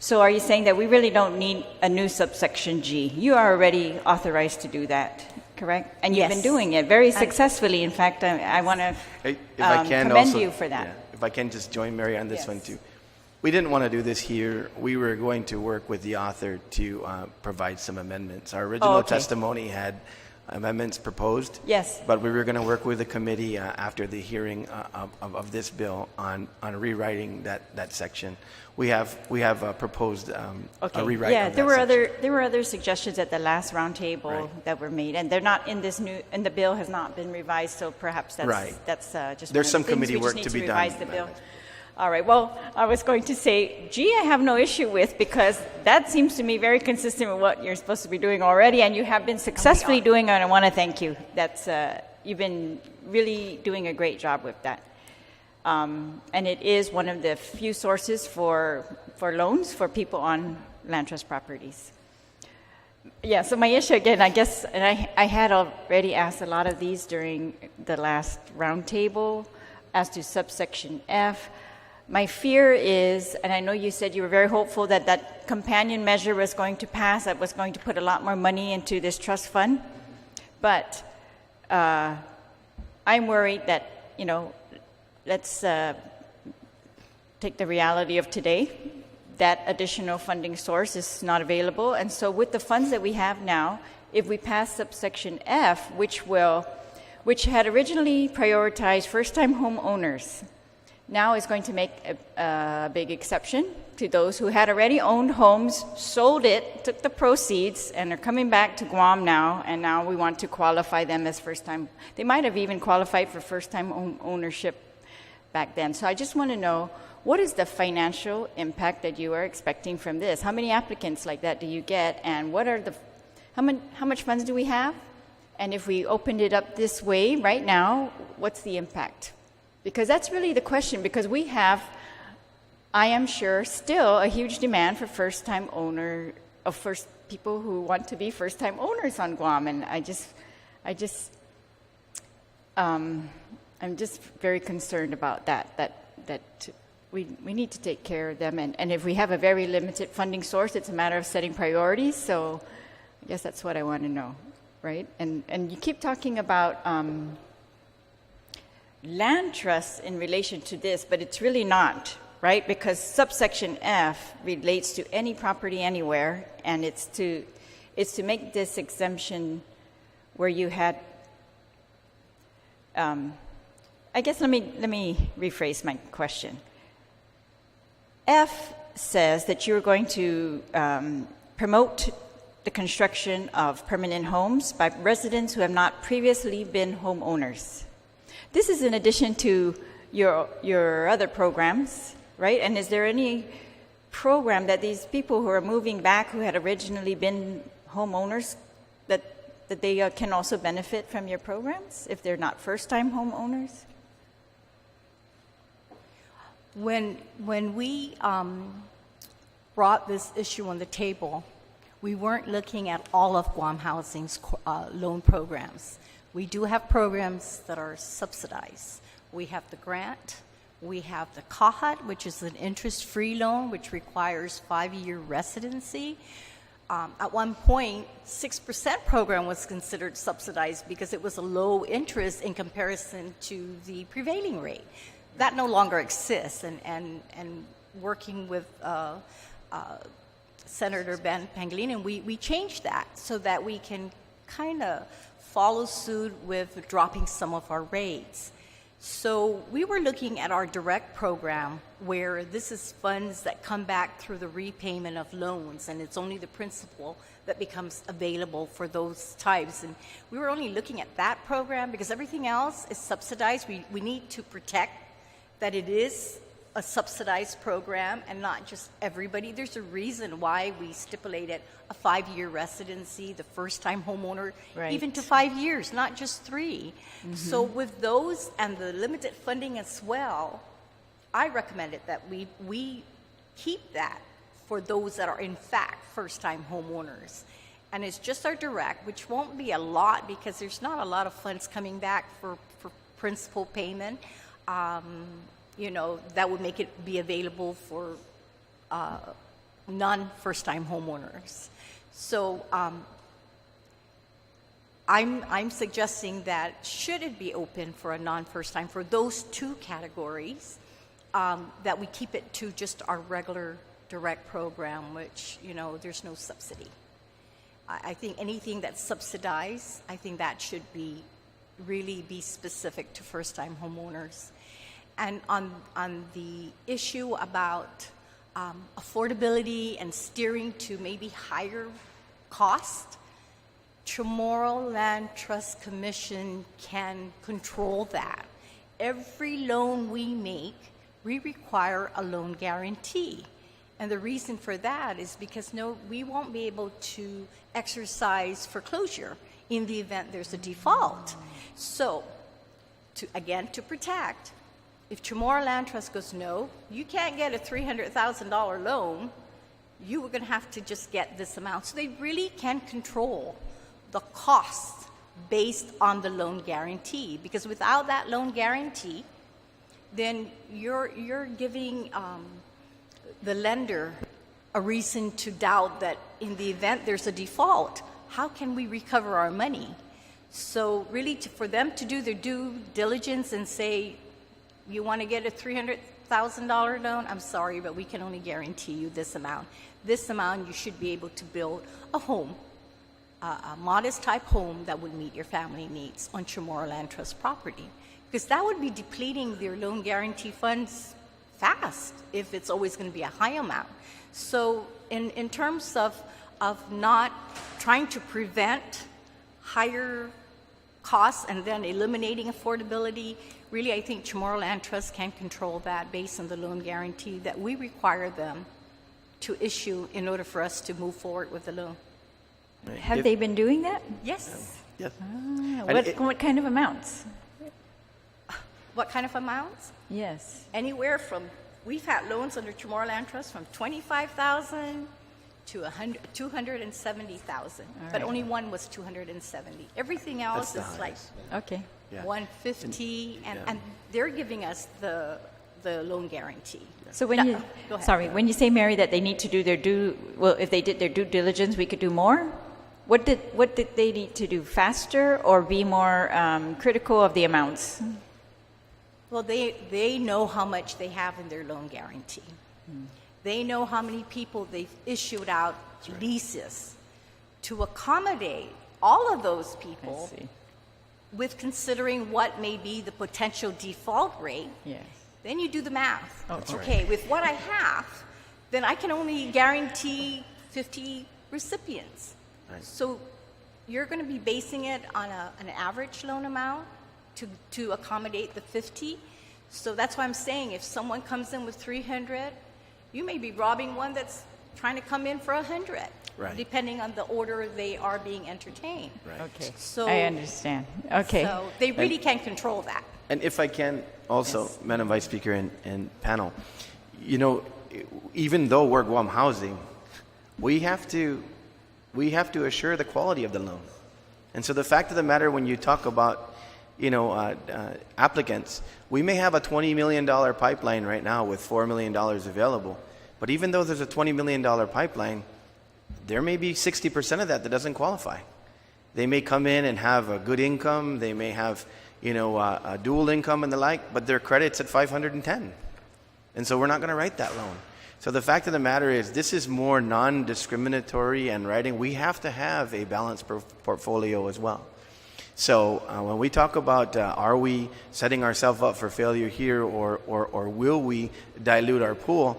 So are you saying that we really don't need a new subsection G? You are already authorized to do that, correct? And you've been doing it very successfully. In fact, I want to commend you for that. Yeah, if I can just join Mary on this one too. We didn't want to do this here. We were going to work with the author to provide some amendments. Our original testimony had amendments proposed. Yes. But we were going to work with the committee after the hearing of this bill on rewriting that section. We have proposed a rewrite. Yeah, of there that were other suggestions at the last roundtable that were made, and they're not in this new. And the bill has not been revised, so perhaps that's just. There's some one of the committee things. work We to just be need done. Revise the bill. All right. Well, I was going to say, G, I have no issue with because that seems to me very consistent with what you're supposed to be doing already, and you have been successfully doing it. And I want to thank you. That's you've been really doing a great job with that. And it is one of the few sources for loans for people on land trust properties. Yeah, so my issue again, I guess, and I had already asked a lot of these during the last roundtable as to subsection F. My fear is, and I know you said you were very hopeful that that companion measure was going to pass, that was going to put a lot more money into this trust fund, but I'm worried that, let's take the reality of today. That additional funding source is not available. And so with the funds that we have now, if we pass subsection F, which had originally prioritized first-time homeowners, now is going to make a big exception to those who had already owned homes, sold it, took the proceeds, and are coming back to Guam now, and now we want to qualify them as first-time. They might have even qualified for first-time home ownership back then. So I just want to know, what is the financial impact that you are expecting from this? How many applicants like that do you get, and what are how much funds do we have? And if we opened it up this way right now, what's the impact? Because that's really the question, because we have, I am sure, still a huge demand for people who want to be first-time owners on Guam, and I'm just very concerned about that we need to take care of them, and if we have a very limited funding source, it's a matter of setting priorities. So I guess that's what I want to know, right? And you keep talking about land trusts in relation to this, but it's really not, right? Because subsection F relates to any property anywhere, and it's to make this exemption where you had. I guess let me rephrase my question. F says that you're going to promote the construction of permanent homes by residents who have not previously been homeowners. This is in addition to your other programs, right? And is there any program that these people who are moving back who had originally been homeowners that they can also benefit from your programs if they're not first-time homeowners? When we brought this issue on the table, we weren't looking at all of Guam Housing's loan programs. We do have programs that are subsidized. We have the grant, we have the KAHAT, which is an interest-free loan, which requires 5-year residency. At one point, 6% program was considered subsidized because it was a low interest in comparison to the prevailing rate. That no longer exists, and working with Senator Ben Pangilinan, we changed that so that we can kind of follow suit with dropping some of our rates. So we were looking at our direct program, where this is funds that come back through the repayment of loans, and it's only the principal that becomes available for those types. And we were only looking at that program because everything else is subsidized. We need to protect that it is a subsidized program and not just everybody. There's a reason why we stipulated a 5-year residency, the first-time homeowner, right, even to 5 years, not just 3. Mm-hmm. So with those and the limited funding as well, I recommended that we keep that for those that are in fact first-time homeowners. And it's just our direct, which won't be a lot because there's not a lot of funds coming back for principal payment. That would make it be available for non-first-time homeowners. So I'm suggesting that should it be open for a non-first-time, for those 2 categories, that we keep it to just our regular direct program, which, there's no subsidy. I think anything that's subsidized, I think that should really be specific to first-time homeowners. And on the issue about affordability and steering to maybe higher cost, Chamorro Land Trust Commission can control that. Every loan we make, we require a loan guarantee. And the reason for that is because we won't be able to exercise foreclosure in the event there's a default. So, to protect, if Chamorro Land Trust goes, no, you can't get a $300,000 loan, you were going to have to just get this amount. So they really can control the cost based on the loan guarantee, because without that loan guarantee, then you're giving the lender a reason to doubt that in the event there's a default, how can we recover our money? So really, for them to do their due diligence and say, you want to get a $300,000 loan, I'm sorry, but we can only guarantee you this amount. This amount, you should be able to build a home, a modest type home that would meet your family needs on Chamorro Land Trust property. Because that would be depleting their loan guarantee funds fast if it's always going to be a high amount. So in terms of not trying to prevent higher costs and then eliminating affordability, really I think Chamorro Land Trust can control that based on the loan guarantee that we require them to issue in order for us to move forward with the loan. Have they been doing that? Yes. Yes. What kind of amounts? What kind of amounts? Yes. Anywhere from, we've had loans under Chamorro Land Trust from $25,000 to $270,000, but right. only one was $270. Everything else That's is the like Okay. Yeah. $150, and they're giving us the loan guarantee. So when Yeah, you, go ahead. sorry, when you say, Mary, that they need to do their if they did their due diligence, we could do more? What did they need to do? Faster or be more critical of the amounts? Well, they know how much they have in their loan guarantee. They know how many people they've issued out leases to accommodate all of those people I see. with considering what may be the potential default rate. Yes. Then you do the math. That's Okay, with what I have, then I can only guarantee 50 recipients. Right. So you're going to be basing it on an average loan amount to accommodate the 50. So that's why I'm saying if someone comes in with 300, you may be robbing one that's trying to come in for 100, Right. depending on the order they are being entertained. Okay. So I understand. Okay. So they really can control that. And if I can also, Yes. Madam Vice Speaker and panel, you know, even though we're Guam Housing, we have to assure the quality of the loan. And so the fact of the matter, when you talk about, applicants, we may have a $20 million pipeline right now with $4 million available. But even though there's a $20 million pipeline, there may be 60% of that doesn't qualify. They may come in and have a good income. They may have, a dual income and the like, but their credit's at 510. And so we're not going to write that loan. So the fact of the matter is this is more non-discriminatory and writing. We have to have a balanced portfolio as well. So when we talk about are we setting ourselves up for failure here or will we dilute our pool,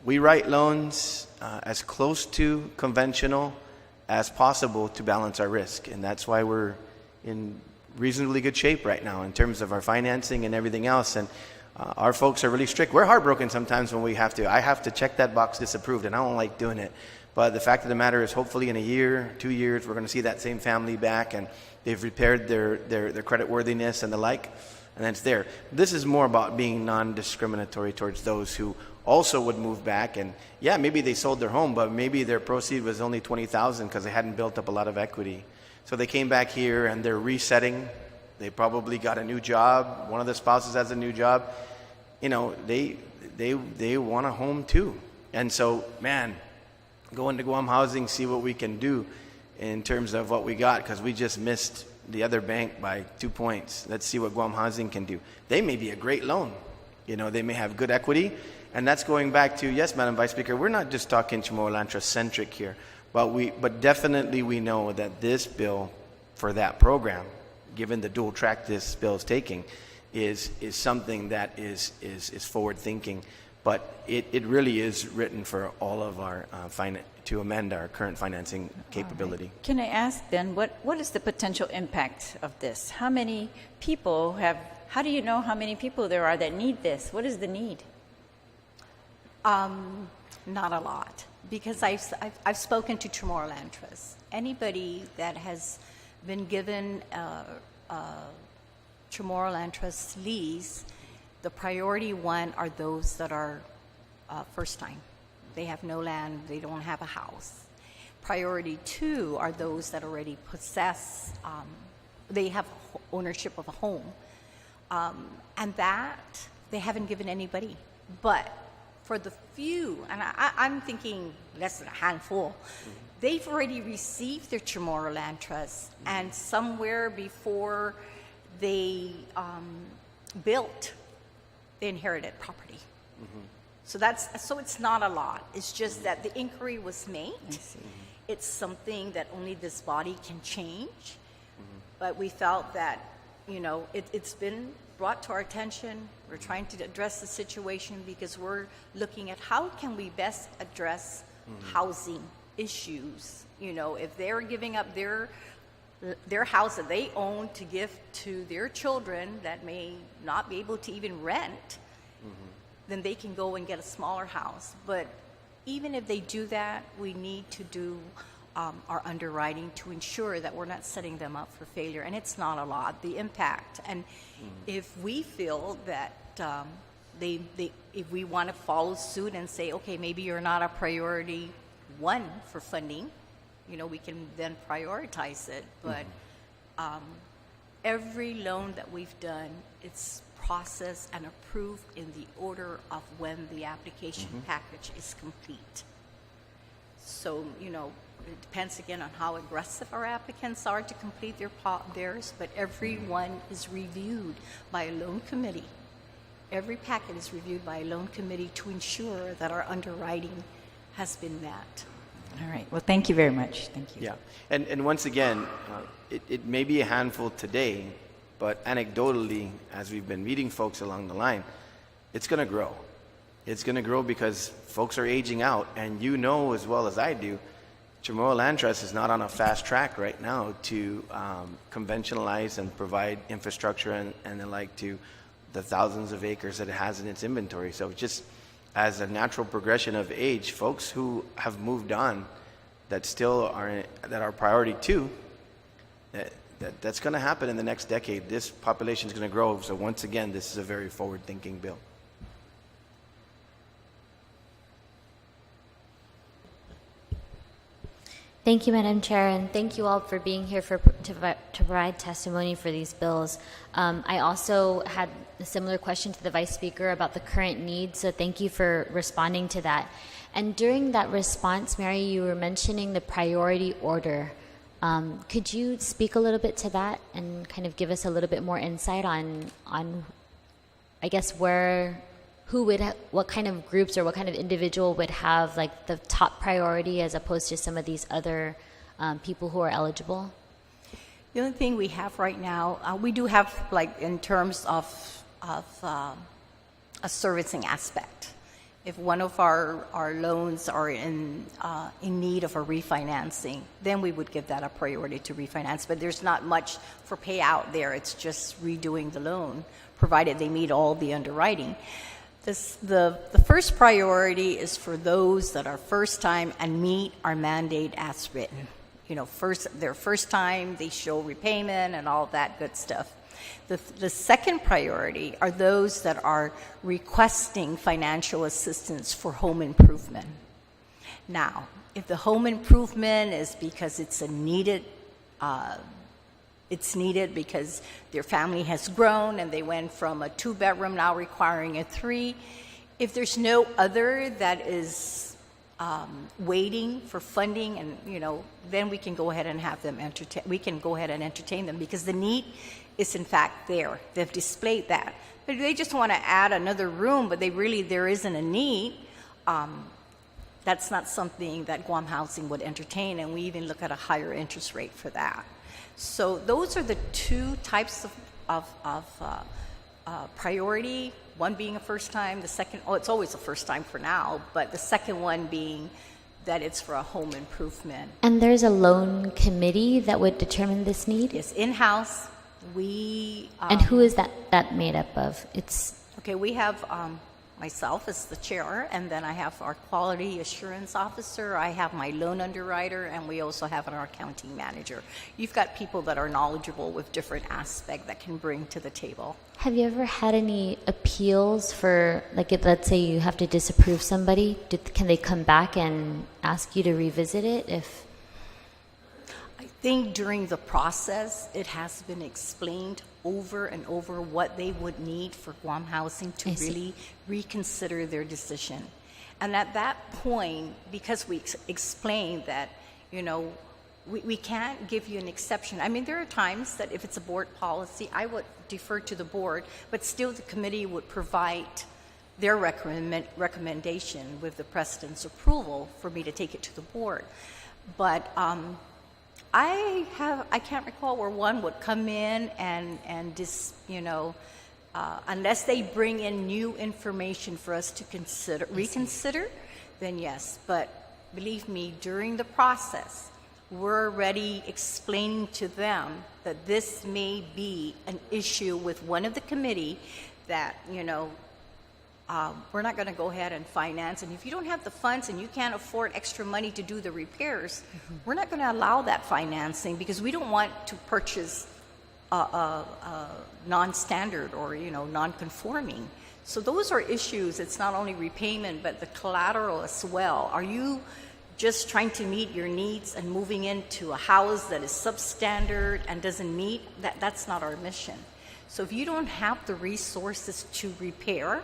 we write loans as close to conventional as possible to balance our risk. And that's why we're in reasonably good shape right now in terms of our financing and everything else. And our folks are really strict. We're heartbroken sometimes when we have to. I have to check that box disapproved, and I don't like doing it. But the fact of the matter is hopefully in a year, 2 years, we're going to see that same family back, and they've repaired their credit worthiness and the like, and that's there. This is more about being non-discriminatory towards those who also would move back. And yeah, maybe they sold their home, but maybe their proceed was only $20,000 because they hadn't built up a lot of equity. So they came back here and they're resetting. They probably got a new job. One of the spouses has a new job. They want a home too. And so, man, go into Guam Housing, see what we can do in terms of what we got, because we just missed the other bank by 2 points. Let's see what Guam Housing can do. They may be a great loan. They may have good equity. And that's going back to, yes, Madam Vice Speaker, we're not just talking Chamorro Land Trust centric here, but definitely we know that this bill for that program, given the dual track this bill is taking, is something that is forward thinking. But it really is written for all of our to amend our current financing capability. Right. Can I ask then, what is the potential impact of this? How many people how do you know how many people there are that need this? What is the need? Not a lot, because I've spoken to Chamorro Land Trust. Anybody that has been given Chamorro Land Trust lease, The priority one are those that are first time. They have no land, they don't have a house. Priority two are those that already possess, they have ownership of a home. And that they haven't given anybody. But for the few, and I'm thinking less than a handful, they've already received their Chamorro Land Trust, and somewhere before they built, they inherited property. So it's not a lot. It's just that the inquiry was made. It's something that only this body can change. But we felt that, it's been brought to our attention. We're trying to address the situation because we're looking at how can we best address housing issues. If they're giving up their house that they own to give to their children that may not be able to even rent, then they can go and get a smaller house. But even if they do that, we need to do our underwriting to ensure that we're not setting them up for failure. And it's not a lot, the impact. And if we feel that if we want to follow suit and say, okay, maybe you're not a priority one for funding, we can then prioritize it. But every loan that we've done, it's processed and approved in the order of when the application package is complete. So, it depends again on how aggressive our applicants are to complete theirs, but every one is reviewed by a loan committee. Every packet is reviewed by a loan committee to ensure that our underwriting has been met. All right. Well, thank you very much. Thank you. Yeah. And once again, it may be a handful today, but anecdotally, as we've been meeting folks along the line, it's going to grow. It's going to grow because folks are aging out, and as well as I do, Chamorro Land Trust is not on a fast track right now to conventionalize and provide infrastructure and the like to the thousands of acres that it has in its inventory. So just as a natural progression of age, folks who have moved on that are priority two, that's going to happen in the next decade. This population is going to grow. So once again, this is a very forward-thinking bill. Thank you, Madam Chair, and thank you all for being here to provide testimony for these bills. I also had a similar question to the Vice Speaker about the current needs, so thank you for responding to that. And during that response, Mary, you were mentioning the priority order. Could you speak a little bit to that and kind of give us a little bit more insight on I guess, what kind of groups or what kind of individual would have like the top priority as opposed to some of these other people who are eligible? The only thing we have right now, we do have, like, in terms of a servicing aspect. If one of our loans are in need of a refinancing, then we would give that a priority to refinance. But there's not much for payout there. It's just redoing the loan, provided they meet all the underwriting. The first priority is for those that are first time and meet our mandate as written. Their first time, they show repayment and all that good stuff. The second priority are those that are requesting financial assistance for home improvement. Now, if the home improvement is because it's needed because their family has grown and they went from a 2-bedroom now requiring a 3. If there's no other that is waiting for funding, and then we can go ahead and have them entertain. We can go ahead and entertain them because the need is in fact there. They've displayed that. But if they just want to add another room, but there isn't a need. That's not something that Guam Housing would entertain, and we even look at a higher interest rate for that. So those are the two types of priority, one being a first time, the second, it's always a first time for now, but the second one being that it's for a home improvement. And there's a loan committee that would determine this need? Yes, in-house, we... and who is that made up of? Okay, we have myself as the chair, and then I have our quality assurance officer, I have my loan underwriter, and we also have our accounting manager. You've got people that are knowledgeable with different aspects that can bring to the table. Have you ever had any appeals for, like, if, let's say you have to disapprove somebody, can they come back and ask you to revisit it if... I think during the process, it has been explained over and over what they would need for Guam Housing to really reconsider their decision. And at that point, because we explained that, you know, we can't give you an exception. I mean, there are times that if it's a board policy, I would defer to the board, but still the committee would provide their recommendation with the president's approval for me to take it to the board. But I can't recall where one would come in and just, you know, unless they bring in new information for us to reconsider, then yes. But believe me, during the process, we're already explaining to them that this may be an issue with one of the committee that, you know, we're not going to go ahead and finance. And if you don't have the funds and you can't afford extra money to do the repairs, we're not going to allow that financing because we don't want to purchase non-standard or, you know, non-conforming. So those are issues. It's not only repayment, but the collateral as well. Are you just trying to meet your needs and moving into a house that is substandard and doesn't meet? That's not our mission. So if you don't have the resources to repair,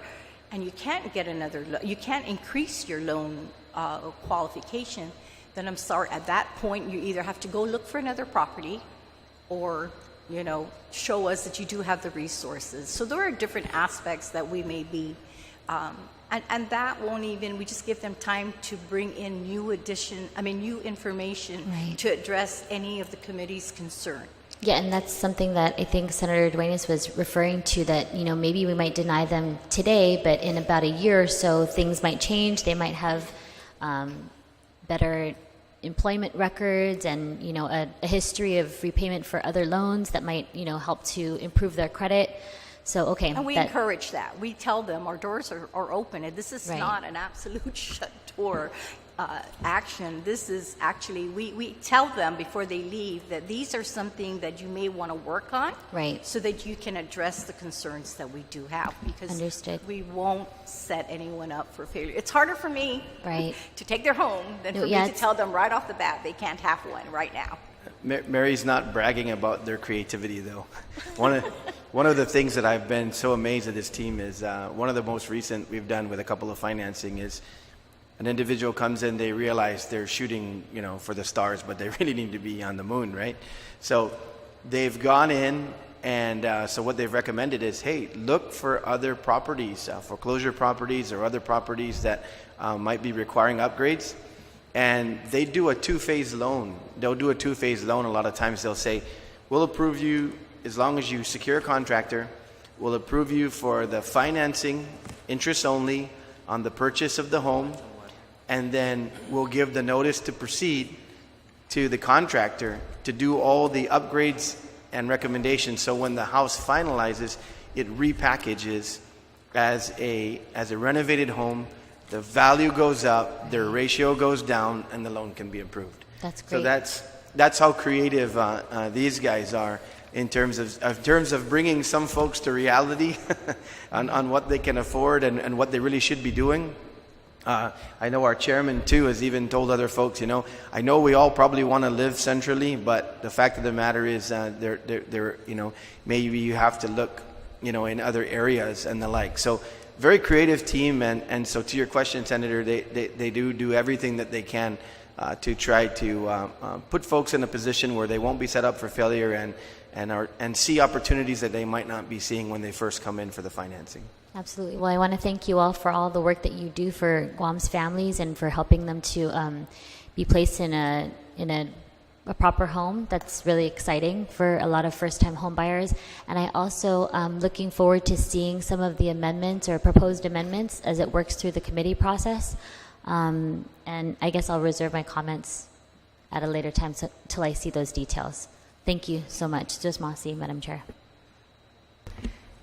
and you can't get you can't increase your loan qualification, then I'm sorry, at that point you either have to go look for another property or, you know, show us that you do have the resources. So there are different aspects that we may be, and that won't even, we just give them time to bring in new information to address any of the committee's concern. Yeah, and that's something that I think Senator Duenas was referring to, that, you know, maybe we might deny them today, but in about a year or so, things might change. They might have better employment records and, you know, a history of repayment for other loans that might, you know, help to improve their credit. So, okay. And we encourage that. We tell them our doors are open, and this is not an absolute shut door action. This is actually, we tell them before they leave that these are something that you may want to work on, so that you can address the concerns that we do have, because we won't set anyone up for failure. It's harder for me to take their home than for me to tell them right off the bat they can't have one right now. Mary's not bragging about their creativity, though. One of the things that I've been so amazed at this team is one of the most recent we've done with a couple of financing is an individual comes in, they realize they're shooting, you know, for the stars, but they really need to be on the moon, right? So they've gone in, and so what they've recommended is, hey, look for other properties, foreclosure properties or other properties that might be requiring upgrades. And they do a two-phase loan. They'll do a two-phase loan. A lot of times they'll say, we'll approve you as long as you secure a contractor. We'll approve you for the financing, interest only, on the purchase of the home. And then we'll give the notice to proceed to the contractor to do all the upgrades and recommendations. So when the house finalizes, it repackages as a renovated home. The value goes up, their ratio goes down, and the loan can be approved. That's great. So that's how creative these guys are in terms of bringing some folks to reality on what they can afford and what they really should be doing. I know our chairman too has even told other folks, you know, I know we all probably want to live centrally, but the fact of the matter is, they're you know, maybe you have to look, you know, in other areas and the like. So very creative team, and so to your question, Senator, they do everything that they can to try to put folks in a position where they won't be set up for failure and see opportunities that they might not be seeing when they first come in for the financing. Absolutely. Well, I want to thank you all for all the work that you do for Guam's families and for helping them to be placed in a proper home. That's really exciting for a lot of first-time home buyers. And I also am looking forward to seeing some of the amendments or proposed amendments as it works through the committee process. And I guess I'll reserve my comments at a later time till I see those details. Thank you so much. Just Masi, Madam Chair.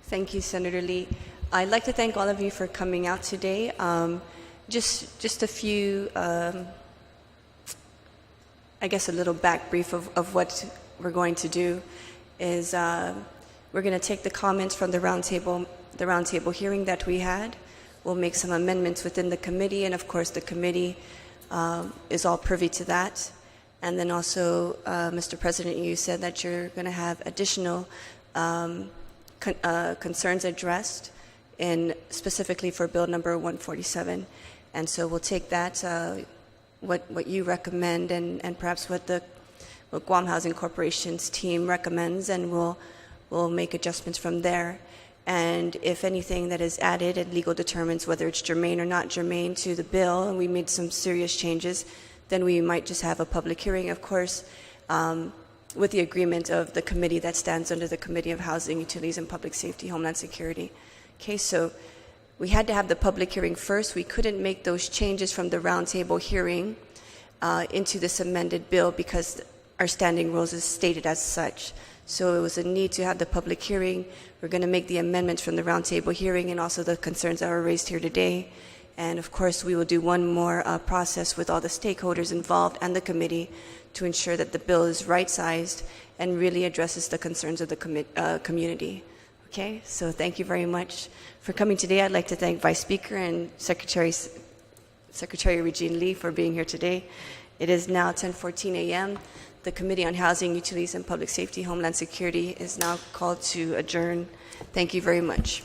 Thank you, Senator Lee. I'd like to thank all of you for coming out today. Just a few, I guess, a little back brief of what we're going to do is we're going to take the comments from the roundtable hearing that we had. We'll make some amendments within the committee, and of course the committee is all privy to that. And then also, Mr. President, you said that you're going to have additional concerns addressed specifically for Bill number 147. And so we'll take that, what you recommend, and perhaps what Guam Housing Corporation's team recommends, and we'll make adjustments from there. And if anything that is added and legal determines whether it's germane or not germane to the bill, and we made some serious changes, then we might just have a public hearing, of course, with the agreement of the committee that stands under the Committee of Housing, Utilities, and Public Safety, Homeland Security. Okay, so we had to have the public hearing first. We couldn't make those changes from the roundtable hearing into this amended bill because our standing rules is stated as such. So it was a need to have the public hearing. We're going to make the amendments from the roundtable hearing and also the concerns that were raised here today. And of course, we will do one more process with all the stakeholders involved and the committee to ensure that the bill is right-sized and really addresses the concerns of the community. Okay, so thank you very much for coming today. I'd like to thank Vice Speaker and Secretary Regine Lee for being here today. It is now 10:14 a.m. The Committee on Housing, Utilities, and Public Safety, Homeland Security is now called to adjourn. Thank you very much.